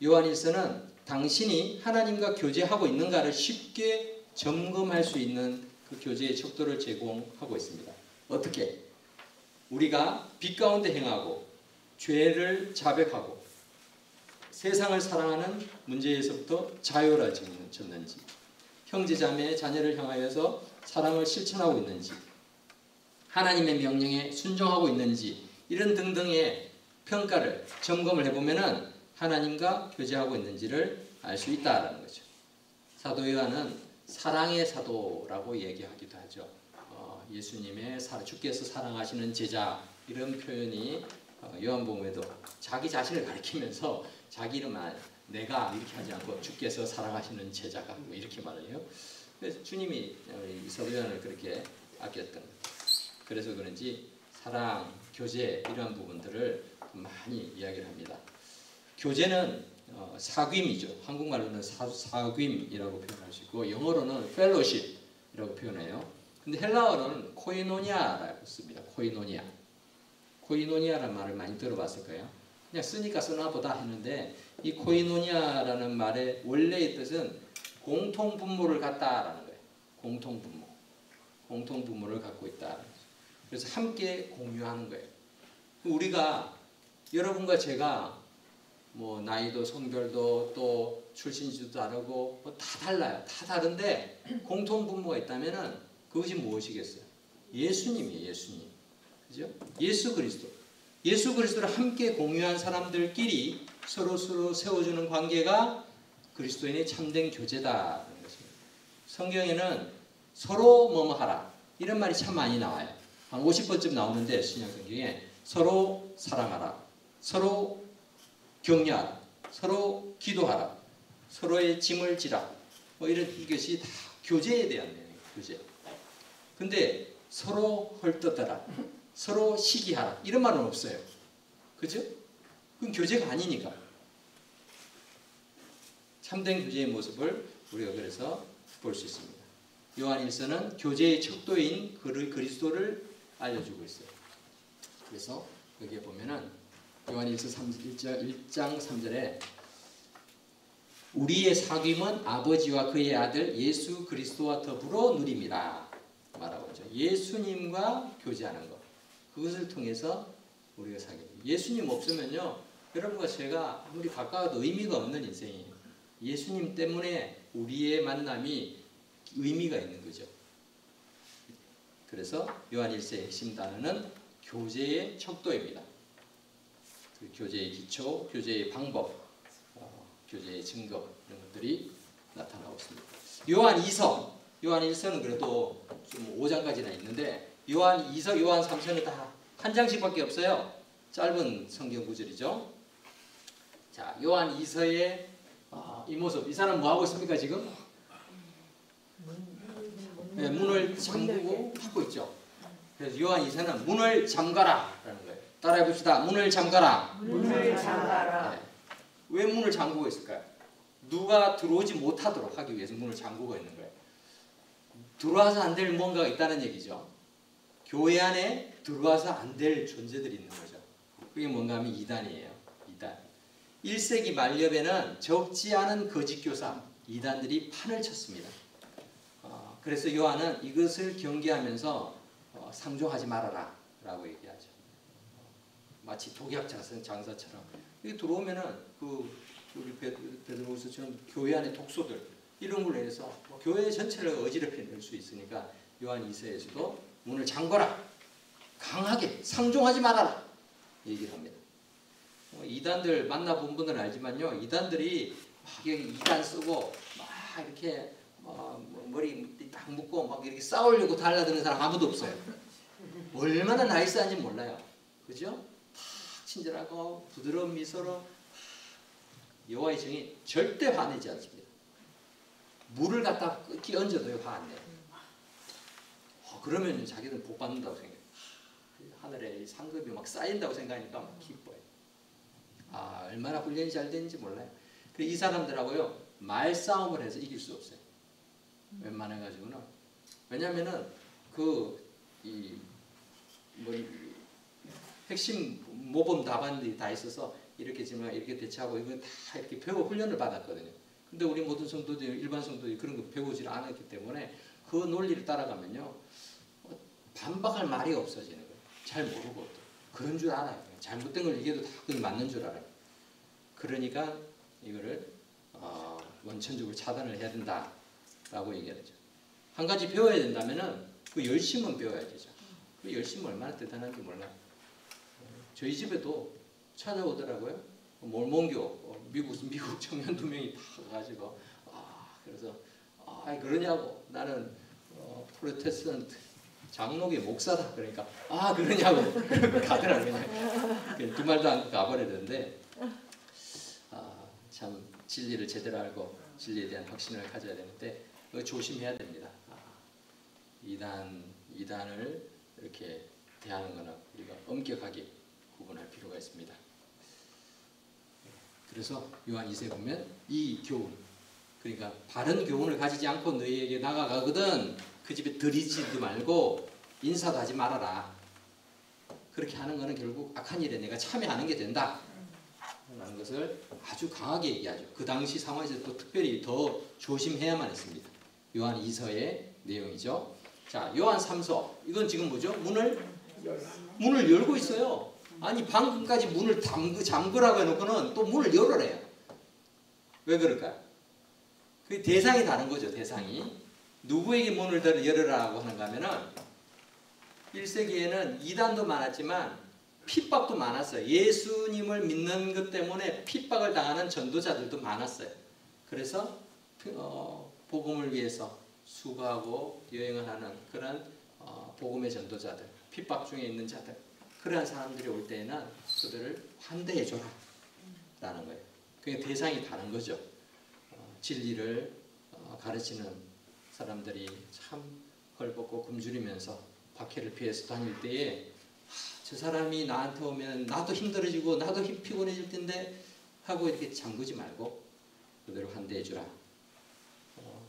[SPEAKER 1] 요한일서는 당신이 하나님과 교제하고 있는가를 쉽게 점검할 수 있는 그 교제의 척도를 제공하고 있습니다. 어떻게? 우리가 빛 가운데 행하고 죄를 자백하고 세상을 사랑하는 문제에서부터 자유로워졌는지, 형제자매의 자녀를 향하여서 사랑을 실천하고 있는지, 하나님의 명령에 순종하고 있는지 이런 등등의 평가를 점검을 해보면은 하나님과 교제하고 있는지를 알 수 있다라는 거죠. 사도 요한은 사랑의 사도라고 얘기하기도 하죠. 예수님의 주께서 사랑하시는 제자 이런 표현이 요한복음에도 자기 자신을 가리키면서 자기 이름만 내가 이렇게 하지 않고 주께서 사랑하시는 제자가 뭐 이렇게 말을 해요. 그래서 주님이 사도 요한을 그렇게 아꼈던, 그래서 그런지 사랑, 교제 이러한 부분들을 많이 이야기를 합니다. 교제는 사귐이죠. 한국말로는 사귐이라고 표현할 수 있고 영어로는 fellowship이라고 표현해요. 근데 헬라어로는 코이노니아라고 씁니다. 코이노니아라는 말을 많이 들어봤을 거예요. 그냥 쓰니까 쓰나 보다 했는데 이 코이노니아라는 말의 원래의 뜻은 공통분모를 갖다라는 거예요. 공통분모를 갖고 있다. 그래서 함께 공유하는 거예요. 우리가 여러분과 제가 뭐 나이도 성별도 또 출신지도 다르고 뭐 다 달라요. 다 다른데 공통분모가 있다면은 그것이 무엇이겠어요? 예수님이에요. 예수님. 그죠? 예수 그리스도를 함께 공유한 사람들끼리 서로 세워주는 관계가 그리스도인의 참된 교제다라는 것입니다. 성경에는 서로 뭐뭐 하라 이런 말이 참 많이 나와요. 한 50번쯤 나오는데 신약 성경에 서로 사랑하라, 서로 격려하라, 서로 기도하라, 서로의 짐을 지라, 뭐 이런 이것이 다 교제에 대한 내용이에요. 교제. 근데 서로 헐뜯어라, 서로 시기하라 이런 말은 없어요. 그죠? 그건 교제가 아니니까. 참된 교제의 모습을 우리가 그래서 볼 수 있습니다. 요한일서는 교제의 척도인 그리스도를 알려주고 있어요. 그래서 여기에 보면은 요한일서 1장 3절에 우리의 사귐은 아버지와 그의 아들 예수 그리스도와 더불어 누림이라 말하고 있죠. 예수님과 교제하는 것, 그것을 통해서 우리가 사귐. 예수님 없으면요, 여러분과 제가 아무리 가까워도 의미가 없는 인생이에요. 예수님 때문에 우리의 만남이 의미가 있는 거죠. 그래서 요한일서의 핵심 단어는 교제의 척도입니다. 그 교제의 기초, 교제의 방법, 교제의 증거, 이런 것들이 나타나고 있습니다. 요한 2서, 요한 1서는 그래도 좀 5장까지나 있는데 요한 2서, 요한 3서는 다 한 장씩밖에 없어요. 짧은 성경 구절이죠. 자, 요한 2서의 이 모습, 이 사람 뭐 하고 있습니까 지금? 네, 문을 잠그고 하고 있죠. 그래서 요한 2서는 문을 잠가라 라는 거예요. 따라해 봅시다. 문을 잠가라.
[SPEAKER 3] 문을 잠가라.
[SPEAKER 1] 네. 왜 문을 잠그고 있을까요? 누가 들어오지 못하도록 하기 위해서 문을 잠그고 있는 거예요. 들어와서 안 될 뭔가가 있다는 얘기죠. 교회 안에 들어와서 안 될 존재들이 있는 거죠. 그게 뭔가 하면 이단이에요. 이단. 1세기 말엽에는 적지 않은 거짓 교사, 이단들이 판을 쳤습니다. 그래서 요한은 이것을 경계하면서 상종하지 말아라 라고 얘기하죠. 마치 독약 장사처럼 여기 들어오면은 우리 베드로후서처럼 교회 안의 독소들 이런 걸로 해서 교회 전체를 어지럽혀 낼 수 있으니까 요한 2서에서도 문을 잠궈라, 강하게 상종하지 말아라 얘기를 합니다. 이단들 만나본 분들은 알지만요, 이단들이 막 이단 쓰고 막 이렇게 머리 딱 묶고 막 이렇게 싸우려고 달라드는 사람 아무도 없어요. 얼마나 나이스한지 몰라요. 그죠? 탁 친절하고 부드러운 미소로 여호와의 정이 절대 화내지 않습니다. 물을 갖다 끼얹어도요 화 안 내요. 그러면 자기는 복 받는다고 생각해요. 하늘에 상급이 막 쌓인다고 생각하니까 막 기뻐요. 얼마나 훈련이 잘 되는지 몰라요. 이 사람들하고요 말싸움을 해서 이길 수 없어요. 웬만해가지고는. 왜냐면은 핵심 모범 답안들이 다 있어서 이렇게 지금 이렇게 대처하고 이건 다 이렇게 배워 훈련을 받았거든요. 근데 우리 모든 성도들이, 일반 성도들이 그런 거 배우지 않았기 때문에 그 논리를 따라가면요 반박할 말이 없어지는 거예요. 잘 모르고 또 그런 줄 알아요. 잘못된 걸 얘기해도 다 그게 맞는 줄 알아요. 그러니까 이거를 원천적으로 차단을 해야 된다라고 얘기하죠. 한 가지 배워야 된다면은 그 열심은 배워야 되죠. 그 열심은 얼마나 대단한지 몰라요. 저희 집에도 찾아오더라고요. 몰몬교 미국 청년 2명이 다 가지고 그래서 그러냐고 나는 프로테스탄트 장로교 목사다 그러니까 그러냐고 가더라고요. 그냥 두 말도 안 가버리는데 참 진리를 제대로 알고 진리에 대한 확신을 가져야 되는데 조심해야 됩니다. 이단을 이렇게 대하는 것은 우리가 엄격하게 구분할 필요가 있습니다. 그래서 요한 2서에 보면 이 교훈, 그러니까 바른 교훈을 가지지 않고 너희에게 나가거든 그 집에 들이지도 말고 인사도 하지 말아라. 그렇게 하는 것은 결국 악한 일에 내가 참여하는 게 된다 라는 것을 아주 강하게 얘기하죠. 그 당시 상황에서 또 특별히 더 조심해야만 했습니다. 요한 2서의 내용이죠. 자, 요한 3서 이건 지금 뭐죠? 문을 열고 있어요. 아니 방금까지 문을 잠그라고 해놓고는 또 문을 열어래요. 왜 그럴까요? 그 대상이 다른 거죠. 대상이 누구에게 문을 열으라고 하는가 하면은 1세기에는 이단도 많았지만 핍박도 많았어요. 예수님을 믿는 것 때문에 핍박을 당하는 전도자들도 많았어요. 그래서 복음을 위해서 수고하고 여행을 하는 그런 복음의 전도자들, 핍박 중에 있는 자들, 그러한 사람들이 올 때에는 그들을 환대해 줘라 라는 거예요. 그게 대상이 다른 거죠. 진리를 가르치는 사람들이 참 헐벗고 굶주리면서 박해를 피해서 다닐 때에 저 사람이 나한테 오면 나도 힘들어지고 나도 피곤해질 텐데 하고 이렇게 잠그지 말고 그들을 환대해 주라.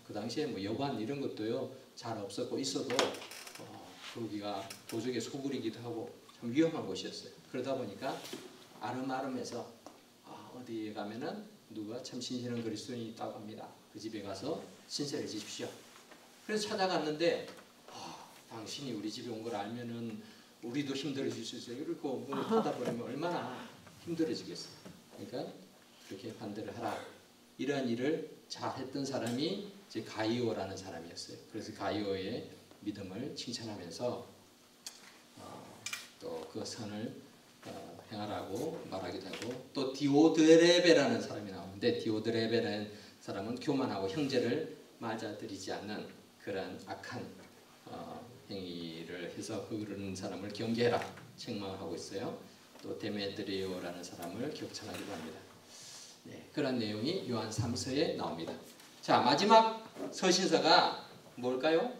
[SPEAKER 1] 그 당시에 뭐 여관 이런 것도요 잘 없었고 있어도 거기가 도적의 소굴이기도 하고 참 위험한 곳이었어요. 그러다 보니까 아름아름해서 어디에 가면은 누가 참 신실한 그리스도인이 있다고 합니다. 그 집에 가서 신세를 지십시오. 그래서 찾아갔는데 당신이 우리 집에 온 걸 알면은 우리도 힘들어질 수 있어요. 그리고 문을 닫아버리면 얼마나 힘들어지겠어요. 그러니까 그렇게 반대를 하라. 이러한 일을 잘했던 사람이 이제 가이오라는 사람이었어요. 그래서 가이오의 믿음을 칭찬하면서 또 그 선을 행하라고 말하기도 하고, 또 디오드레베라는 사람이 나오는데, 디오드레베라는 사람은 교만하고 형제를 맞아들이지 않는 그런 악한 행위를 해서 그런 사람을 경계해라 책망을 하고 있어요. 또 데메드리오라는 사람을 격찬하기도 합니다. 네, 그런 내용이 요한 3서에 나옵니다. 자, 마지막 서신서가 뭘까요?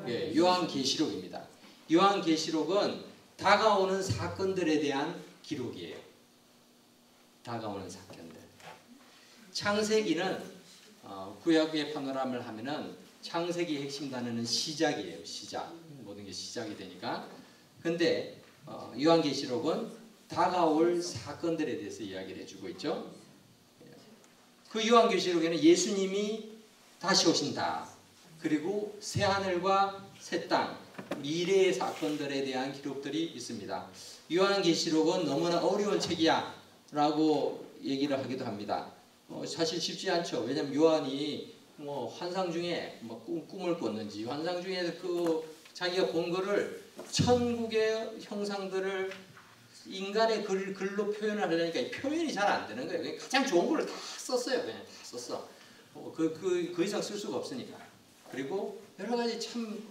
[SPEAKER 1] 예, 요한계시록입니다. 요한계시록은 다가오는 사건들에 대한 기록이에요. 다가오는 사건들. 창세기는 구약의 파노라마를 하면은 창세기의 핵심 단어는 시작이에요. 시작. 모든 게 시작이 되니까. 근데 요한계시록은 다가올 사건들에 대해서 이야기를 해주고 있죠. 그 요한계시록에는 예수님이 다시 오신다. 그리고 새하늘과 새 땅, 미래의 사건들에 대한 기록들이 있습니다. 요한계시록은 너무나 어려운 책이야 라고 얘기를 하기도 합니다. 사실 쉽지 않죠. 왜냐하면 요한이 환상 중에 꿈을 꿨는지, 환상 중에 자기가 본 거를 천국의 형상들을 인간의 글로 표현을 하려니까 표현이 잘 안 되는 거예요. 가장 좋은 걸 다 썼어요. 그냥 다 썼어. 그 이상 쓸 수가 없으니까. 그리고 여러 가지 참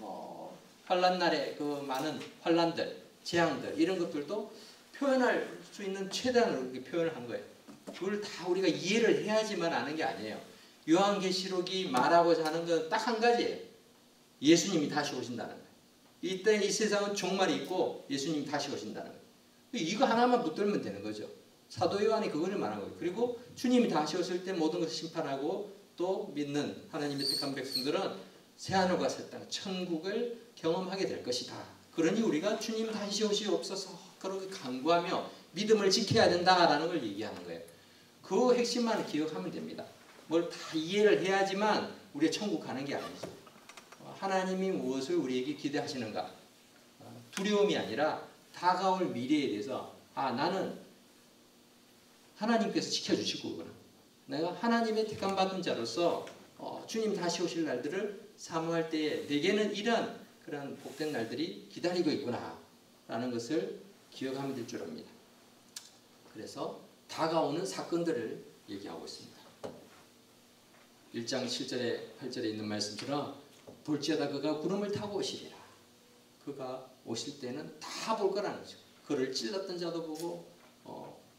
[SPEAKER 1] 환란 날에 그 많은 환란들, 재앙들 이런 것들도 표현할 수 있는 최대한으로 이렇게 표현을 한 거예요. 그걸 다 우리가 이해를 해야지만 아는 게 아니에요. 요한계시록이 말하고자 하는 건 딱 한 가지예요. 예수님이 다시 오신다는 거예요. 이때 이 세상은 종말이 있고 예수님이 다시 오신다는 거예요. 이거 하나만 붙들면 되는 거죠. 사도 요한이 그거를 말한 거예요. 그리고 주님이 다시 오실 때 모든 것을 심판하고 또 믿는 하나님의 택한 백성들은 새하늘과 새 땅, 천국을 경험하게 될 것이다. 그러니 우리가 주님 다시 오시옵소서 그렇게 간구하며 믿음을 지켜야 된다라는 걸 얘기하는 거예요. 그 핵심만 기억하면 됩니다. 뭘 다 이해를 해야지만 우리가 천국 가는 게 아니죠. 하나님이 무엇을 우리에게 기대하시는가? 두려움이 아니라 다가올 미래에 대해서 나는 하나님께서 지켜주실 거구나. 내가 하나님의 택함 받은 자로서 주님 다시 오실 날들을 사모할 때에 내게는 이런 그런 복된 날들이 기다리고 있구나 라는 것을 기억하면 될 줄 압니다. 그래서 다가오는 사건들을 얘기하고 있습니다. 1장 7절에 8절에 있는 말씀처럼 볼지어다 그가 구름을 타고 오시리라. 그가 오실 때는 다 볼 거라는 거죠. 그를 찔렀던 자도 보고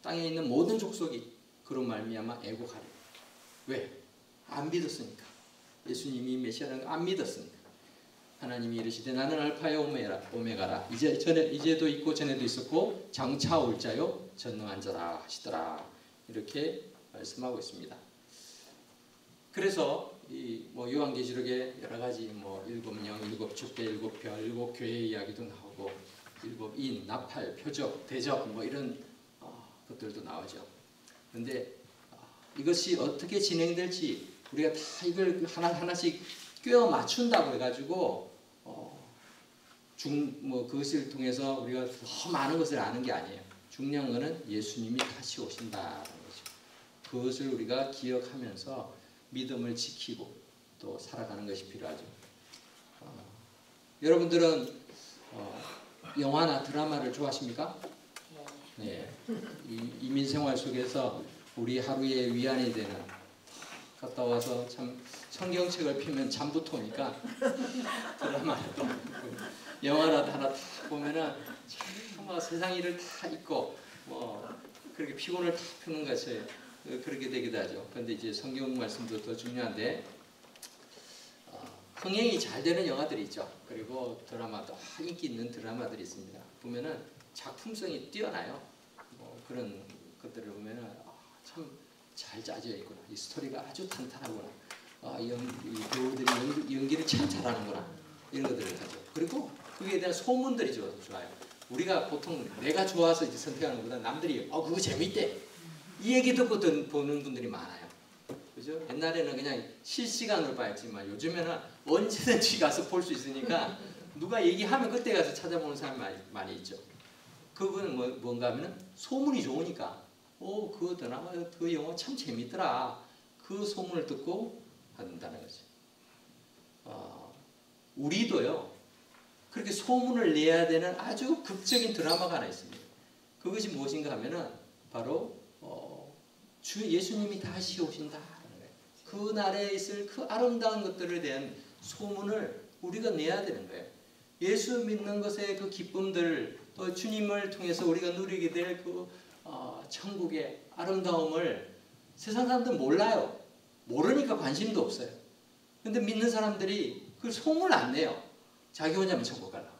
[SPEAKER 1] 땅에 있는 모든 족속이 그로 말미암아 애곡하리라. 왜? 안 믿었으니까. 예수님이 메시아라는 걸 안 믿었으니까. 하나님이 이르시되 나는 알파요 오메가라. 이제도 있고 전에도 있었고 장차 올 자요 전능한 자라 하시더라. 이렇게 말씀하고 있습니다. 그래서 요한계시록에 여러 가지 일곱 영, 일곱 촛대, 일곱 별, 일곱 교회 이야기도 나오고 일곱 인, 나팔, 표적, 대적 이런 것들도 나오죠. 그런데 이것이 어떻게 진행될지 우리가 다 이걸 하나하나씩 꿰어 맞춘다고 해가지고 그것을 통해서 우리가 더 많은 것을 아는 게 아니에요. 중요한 것은 예수님이 다시 오신다는 거죠. 그것을 우리가 기억하면서 믿음을 지키고 또 살아가는 것이 필요하죠. 여러분들은 영화나 드라마를 좋아하십니까? 네. 이민생활 속에서 우리 하루의 위안이 되는, 갔다 와서 참 성경책을 펴면 잠부터 오니까 드라마라도 영화라도 하나 다 보면은 참 세상 일을 다 잊고 그렇게 피곤을 다 푸는 것이 그렇게 되기도 하죠. 그런데 이제 성경 말씀도 더 중요한데 흥행이 잘 되는 영화들이 있죠. 그리고 드라마도 인기 있는 드라마들이 있습니다. 보면은 작품성이 뛰어나요. 그런 것들을 보면은 참 잘 짜져 있구나. 이 스토리가 아주 탄탄하구나. 이 배우들이 연기를 참 잘하는구나. 이런 것들을 하죠. 그리고 그에 대한 소문들이 좋아요. 우리가 보통 내가 좋아서 이제 선택하는 것보다 남들이 그거 재밌대 이 얘기 듣고 보는 분들이 많아요. 그죠? 옛날에는 그냥 실시간으로 봤지만 요즘에는 언제든지 가서 볼 수 있으니까 누가 얘기하면 그때 가서 찾아보는 사람이 많이 있죠. 그거는 뭔가 하면은 소문이 좋으니까 그 드라마 그 영화 참 재밌더라 그 소문을 듣고 한다는 거죠. 우리도요 그렇게 소문을 내야 되는 아주 극적인 드라마가 하나 있습니다. 그것이 무엇인가 하면은 바로 주 예수님이 다시 오신다. 그 날에 있을 그 아름다운 것들에 대한 소문을 우리가 내야 되는 거예요. 예수 믿는 것의 그 기쁨들, 또 주님을 통해서 우리가 누리게 될 그 천국의 아름다움을 세상 사람들 몰라요. 모르니까 관심도 없어요. 근데 믿는 사람들이 그 소문을 안 내요. 자기 혼자만 천국 가려고.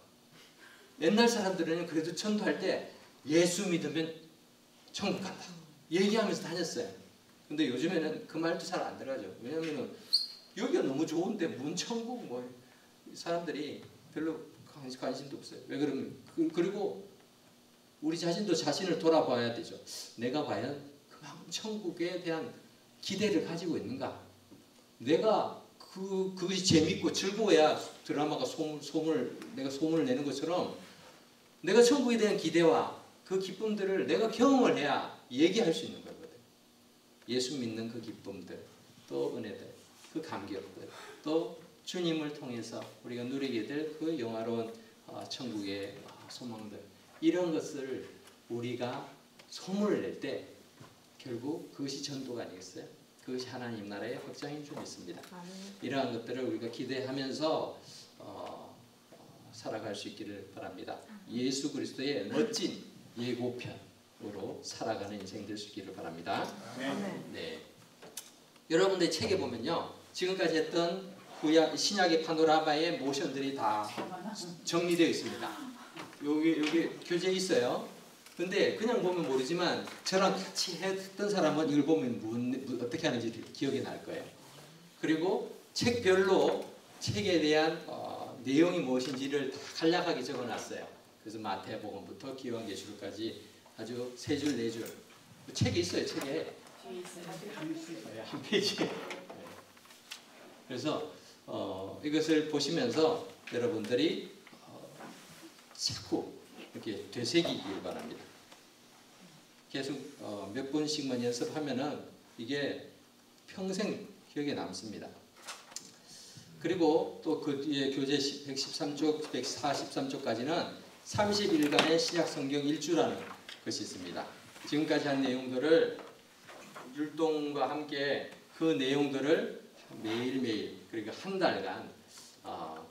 [SPEAKER 1] 옛날 사람들은 그래도 전도할 때 예수 믿으면 천국 간다. 얘기하면서 다녔어요. 근데 요즘에는 그 말도 잘 안 들어가죠. 왜냐면은 여기가 너무 좋은데 뭔 천국 사람들이 별로 관심도 없어요. 왜 그러면 그리고 우리 자신을 돌아봐야 되죠. 내가 과연 그만큼 천국에 대한 기대를 가지고 있는가? 내가 그것이 재밌고 즐거워야 드라마가 내가 소문을 내는 것처럼 내가 천국에 대한 기대와 그 기쁨들을 내가 경험을 해야 얘기할 수 있는 거거든. 예수 믿는 그 기쁨들, 또 은혜들, 그 감격들, 또 주님을 통해서 우리가 누리게 될 그 영화로운 천국의 소망들, 이런 것을 우리가 소문을 낼 때 결국 그것이 전도가 아니겠어요? 그것이 하나님 나라의 확장인 줄 믿습니다. 이러한 것들을 우리가 기대하면서 살아갈 수 있기를 바랍니다. 예수 그리스도의 멋진 예고편으로 살아가는 인생 될 수 있기를 바랍니다. 네. 여러분들 책에 보면요, 지금까지 했던 신약의 파노라마의 모션들이 다 정리되어 있습니다. 여기 교재에 있어요. 근데 그냥 보면 모르지만 저랑 같이 했던 사람은 이걸 보면 어떻게 하는지 기억이 날 거예요. 그리고 책별로 책에 대한 내용이 무엇인지를 다 간략하게 적어놨어요. 그래서 마태복음부터 기요한계시록까지 아주 3줄 4줄 책이 있어요. 책에 한 페이지. 그래서 이것을 보시면서 여러분들이 자꾸 이렇게 되새기길 바랍니다. 계속 몇 번씩만 연습하면은 이게 평생 기억에 남습니다. 그리고 또 그 뒤에 교재 113쪽, 143쪽까지는 30일간의 신약 성경 일주라는 것이 있습니다. 지금까지 한 내용들을 율동과 함께 그 내용들을 매일매일, 그러니까 한 달간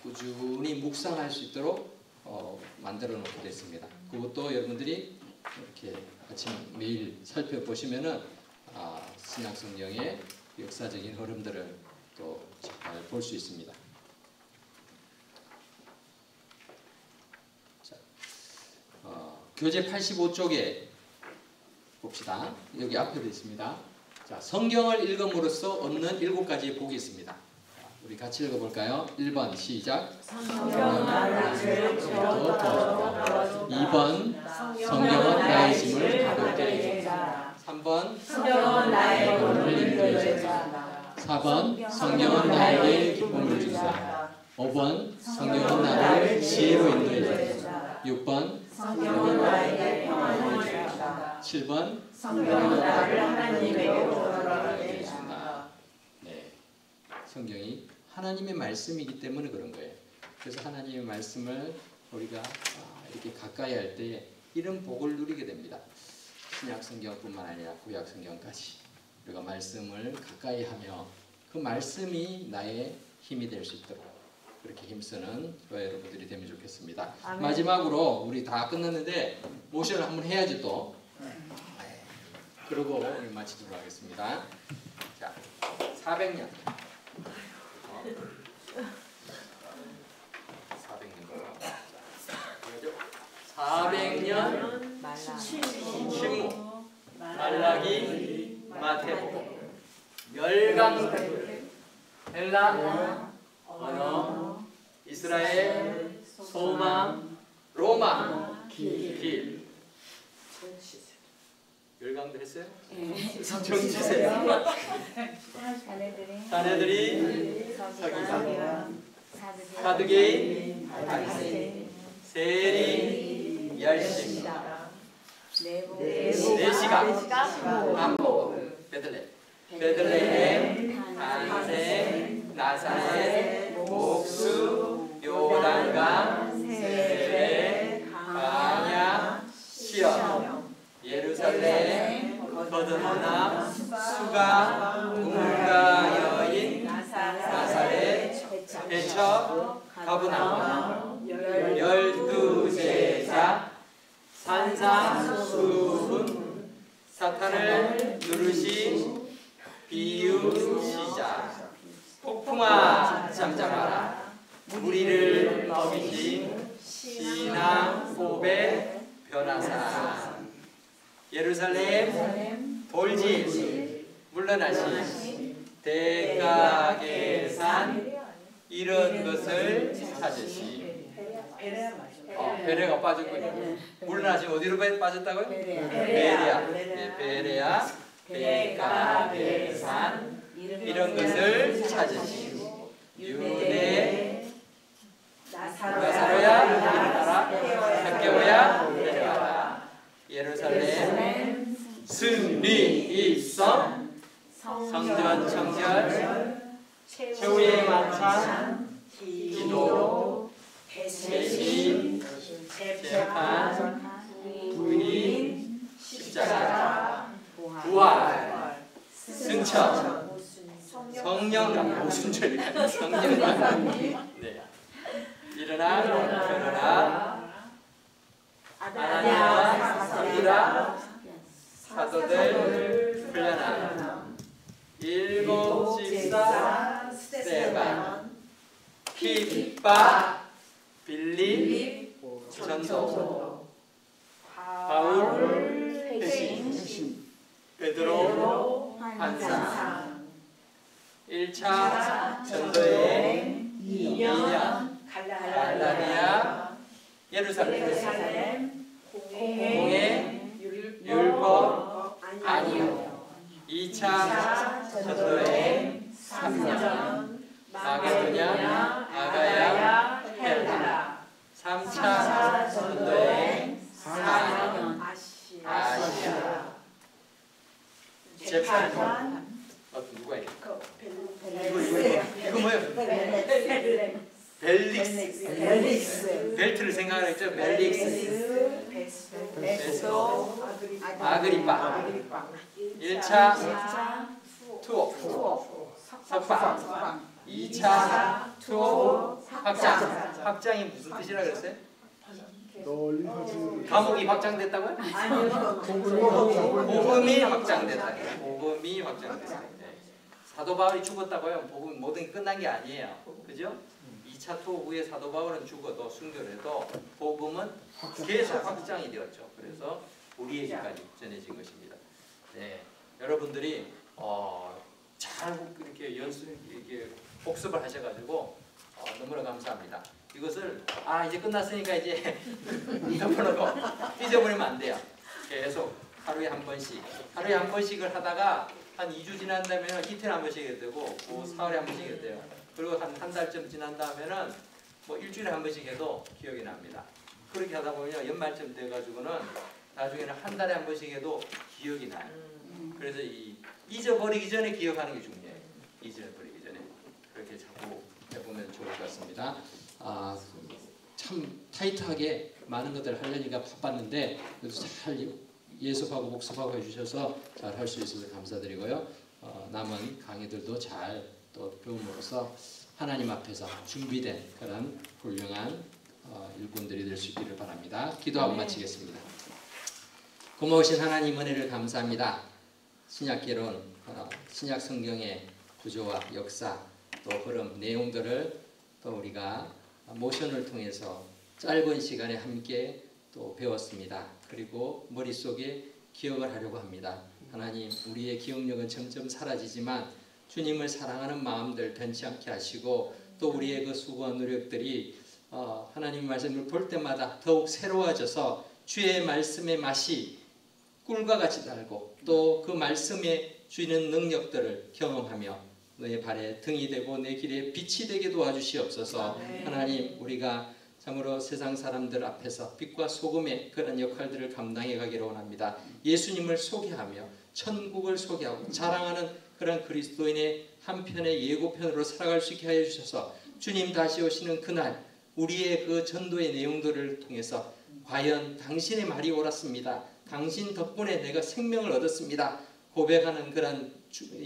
[SPEAKER 1] 꾸준히 묵상할 수 있도록 만들어 놓게 됐습니다. 그것도 여러분들이 이렇게 아침 매일 살펴보시면은 신약 성경의 역사적인 흐름들을 또 잘 볼 수 있습니다. 자, 교재 85쪽에 봅시다. 여기 앞에도 있습니다. 자, 성경을 읽음으로써 얻는 7가지의 복이 있습니다. 우리 같이 읽어볼까요? 1번 시작.
[SPEAKER 3] 성경은 나를 죄로 도와주다.
[SPEAKER 1] 2번 성경은 나의 짐을 가볍게 해주다. 3번
[SPEAKER 3] 성경은 나의
[SPEAKER 1] 걸음을 인도해
[SPEAKER 3] 주다.
[SPEAKER 1] 4번 성경은 나에게 기쁨을 주사. 5번 성경은 나를 지혜로 인도해 주사. 6번
[SPEAKER 3] 성경은 나에게 평안을 주다.
[SPEAKER 1] 7번
[SPEAKER 3] 성경은 나를 하나님에게로 돌아가게 해준다.
[SPEAKER 1] 네, 성경이 하나님의 말씀이기 때문에 그런 거예요. 그래서 하나님의 말씀을 우리가 이렇게 가까이 할 때 이런 복을 누리게 됩니다. 신약 성경뿐만 아니라 구약 성경까지 우리가 말씀을 가까이 하며 그 말씀이 나의 힘이 될 수 있도록 그렇게 힘쓰는 저와 여러분들이 되면 좋겠습니다.
[SPEAKER 3] 아멘.
[SPEAKER 1] 마지막으로 우리 다 끝났는데 모션을 한번 해야지 또. 그러고 오늘 마치도록 하겠습니다. 자, 400년. 400년 침묵. 말라기, 마태복음. 열강들, 헬라, 언어, 이스라엘, 소망, 로마,
[SPEAKER 2] 길. 열강도 했어요?
[SPEAKER 3] 네.
[SPEAKER 2] 정치세요.
[SPEAKER 3] 자네들이
[SPEAKER 2] 자네들이
[SPEAKER 3] 서기관
[SPEAKER 2] 사두개인
[SPEAKER 3] 바리새인
[SPEAKER 2] 세리 열심
[SPEAKER 3] 내시가
[SPEAKER 2] 안보 베들레헴 한생 나사렛 목수 요단강 세례 광야 시험 예루살렘 거듭남 수가 우물가 여인 나사렛 배척 가브나움 열두 제자 산상수훈 사탄을 누르신 비유시작 폭풍아 잠잠하라 무리를 먹이신 신앙 고백 변화산 예루살렘 돌집 물러나신 대가계산 이런 것을 찾으시 베레가 빠졌군요. 물러나시면 어디로 빠졌다고요? 베레아. 네, 베레아 대가계산 이런 것을 찾으시고 유대 나사로야 나라 학개오야 내려와라 예루살렘 승리 입성 성전 청결 최후의 만찬 기도 대신 재판 부인 십자가 부활 승천 성령 모순절이야 성령 네. 일어나 아나니아와 삽비라 사도들 풀려나 일곱 집사 스데반 피바 빌립 전도 바울 회심 베드로 환상 1차 전도여행 2년 갈라디아 예루살렘 공회 율법 아니요 2차 전도여행 3년 마게도냐 아가야 헬라 3차 전도여행 4년 아시아 재판 누가 해? 이거 뭐예요? 벨릭스 벨트를 생각하겠죠? 벨릭스 베스도 아그리파 1차 투어 석방 2차 투어 확장이 무슨 뜻이라 그랬어요? 감옥이 확장됐다고요? 복음이 확장됐다. 복음이 확장됐다. 사도 바울이 죽었다고요? 복음 모든 게 끝난 게 아니에요. 그죠? 2차 투어 후에 사도 바울은 죽어도 순교를 해도 복음은 계속 확장이 되었죠. 그래서 우리에게까지 전해진 것입니다. 네, 여러분들이 잘 이렇게 이렇게 복습을 하셔가지고 너무나 감사합니다. 이것을 이제 끝났으니까 이제 잊어버리고 잊어버리면 안 돼요. 계속 하루에 한 번씩을 하다가 한 2주 지난 다음에는 이틀에 한 번씩 해도 되고 사흘에 한 번씩 해도 돼요. 그리고 한 달쯤 지난 다음에는 뭐 일주일에 한 번씩 해도 기억이 납니다. 그렇게 하다 보면 연말쯤 돼가지고는 나중에는 한 달에 한 번씩 해도 기억이 나요. 그래서 잊어버리기 전에 기억하는 게 중요해요. 잊어버리기 전에 그렇게 자꾸 해보면 좋을 것 같습니다. 참 타이트하게 많은 것들을 하려니까 바빴는데 그래도 잘 예습하고 복습하고 해주셔서 잘 할 수 있어서 감사드리고요. 남은 강의들도 잘 또 배움으로써 하나님 앞에서 준비된 그런 훌륭한 일꾼들이 될 수 있기를 바랍니다. 기도하고 마치겠습니다. 고마우신 하나님 은혜를 감사합니다. 신약계론 신약 성경의 구조와 역사 또 흐름 내용들을 또 우리가 모션을 통해서 짧은 시간에 함께 또 배웠습니다. 그리고 머릿속에 기억을 하려고 합니다. 하나님 우리의 기억력은 점점 사라지지만 주님을 사랑하는 마음들 변치 않게 하시고 또 우리의 그 수고와 노력들이
[SPEAKER 1] 하나님 말씀을 볼 때마다 더욱 새로워져서 주의 말씀의 맛이 꿀과 같이 달고 또 그 말씀에 주는 능력들을 경험하며 너의 발에 등이 되고 내 길에 빛이 되게 도와주시옵소서. 하나님 우리가 참으로 세상 사람들 앞에서 빛과 소금의 그런 역할들을 감당해 가기를 원합니다. 예수님을 소개하며 천국을 소개하고 자랑하는 그런 그리스도인의 한편의 예고편으로 살아갈 수 있게 하여 주셔서 주님 다시 오시는 그날 우리의 그 전도의 내용들을 통해서 과연 당신의 말이 옳았습니다. 당신 덕분에 내가 생명을 얻었습니다. 고백하는 그런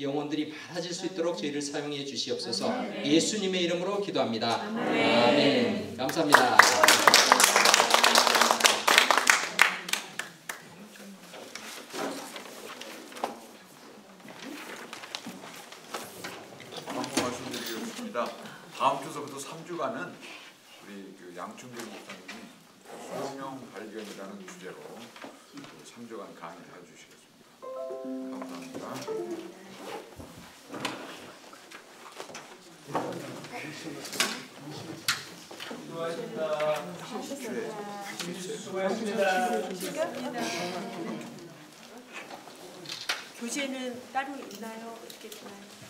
[SPEAKER 1] 영혼들이 많아질 수 있도록 저희를 사용해 주시옵소서. 예수님의 이름으로 기도합니다. 아멘. 감사합니다.
[SPEAKER 4] 광고 말씀드리겠습니다. 다음 주서부터 3주간은 우리 그 양충길 목사님이 소명 발견이라는 주제로 3주간 강의를 해주시겠습니다. 감사합니다.
[SPEAKER 5] 수고하셨습니다. 교재는 따로 있나요? 어떻게 되나요?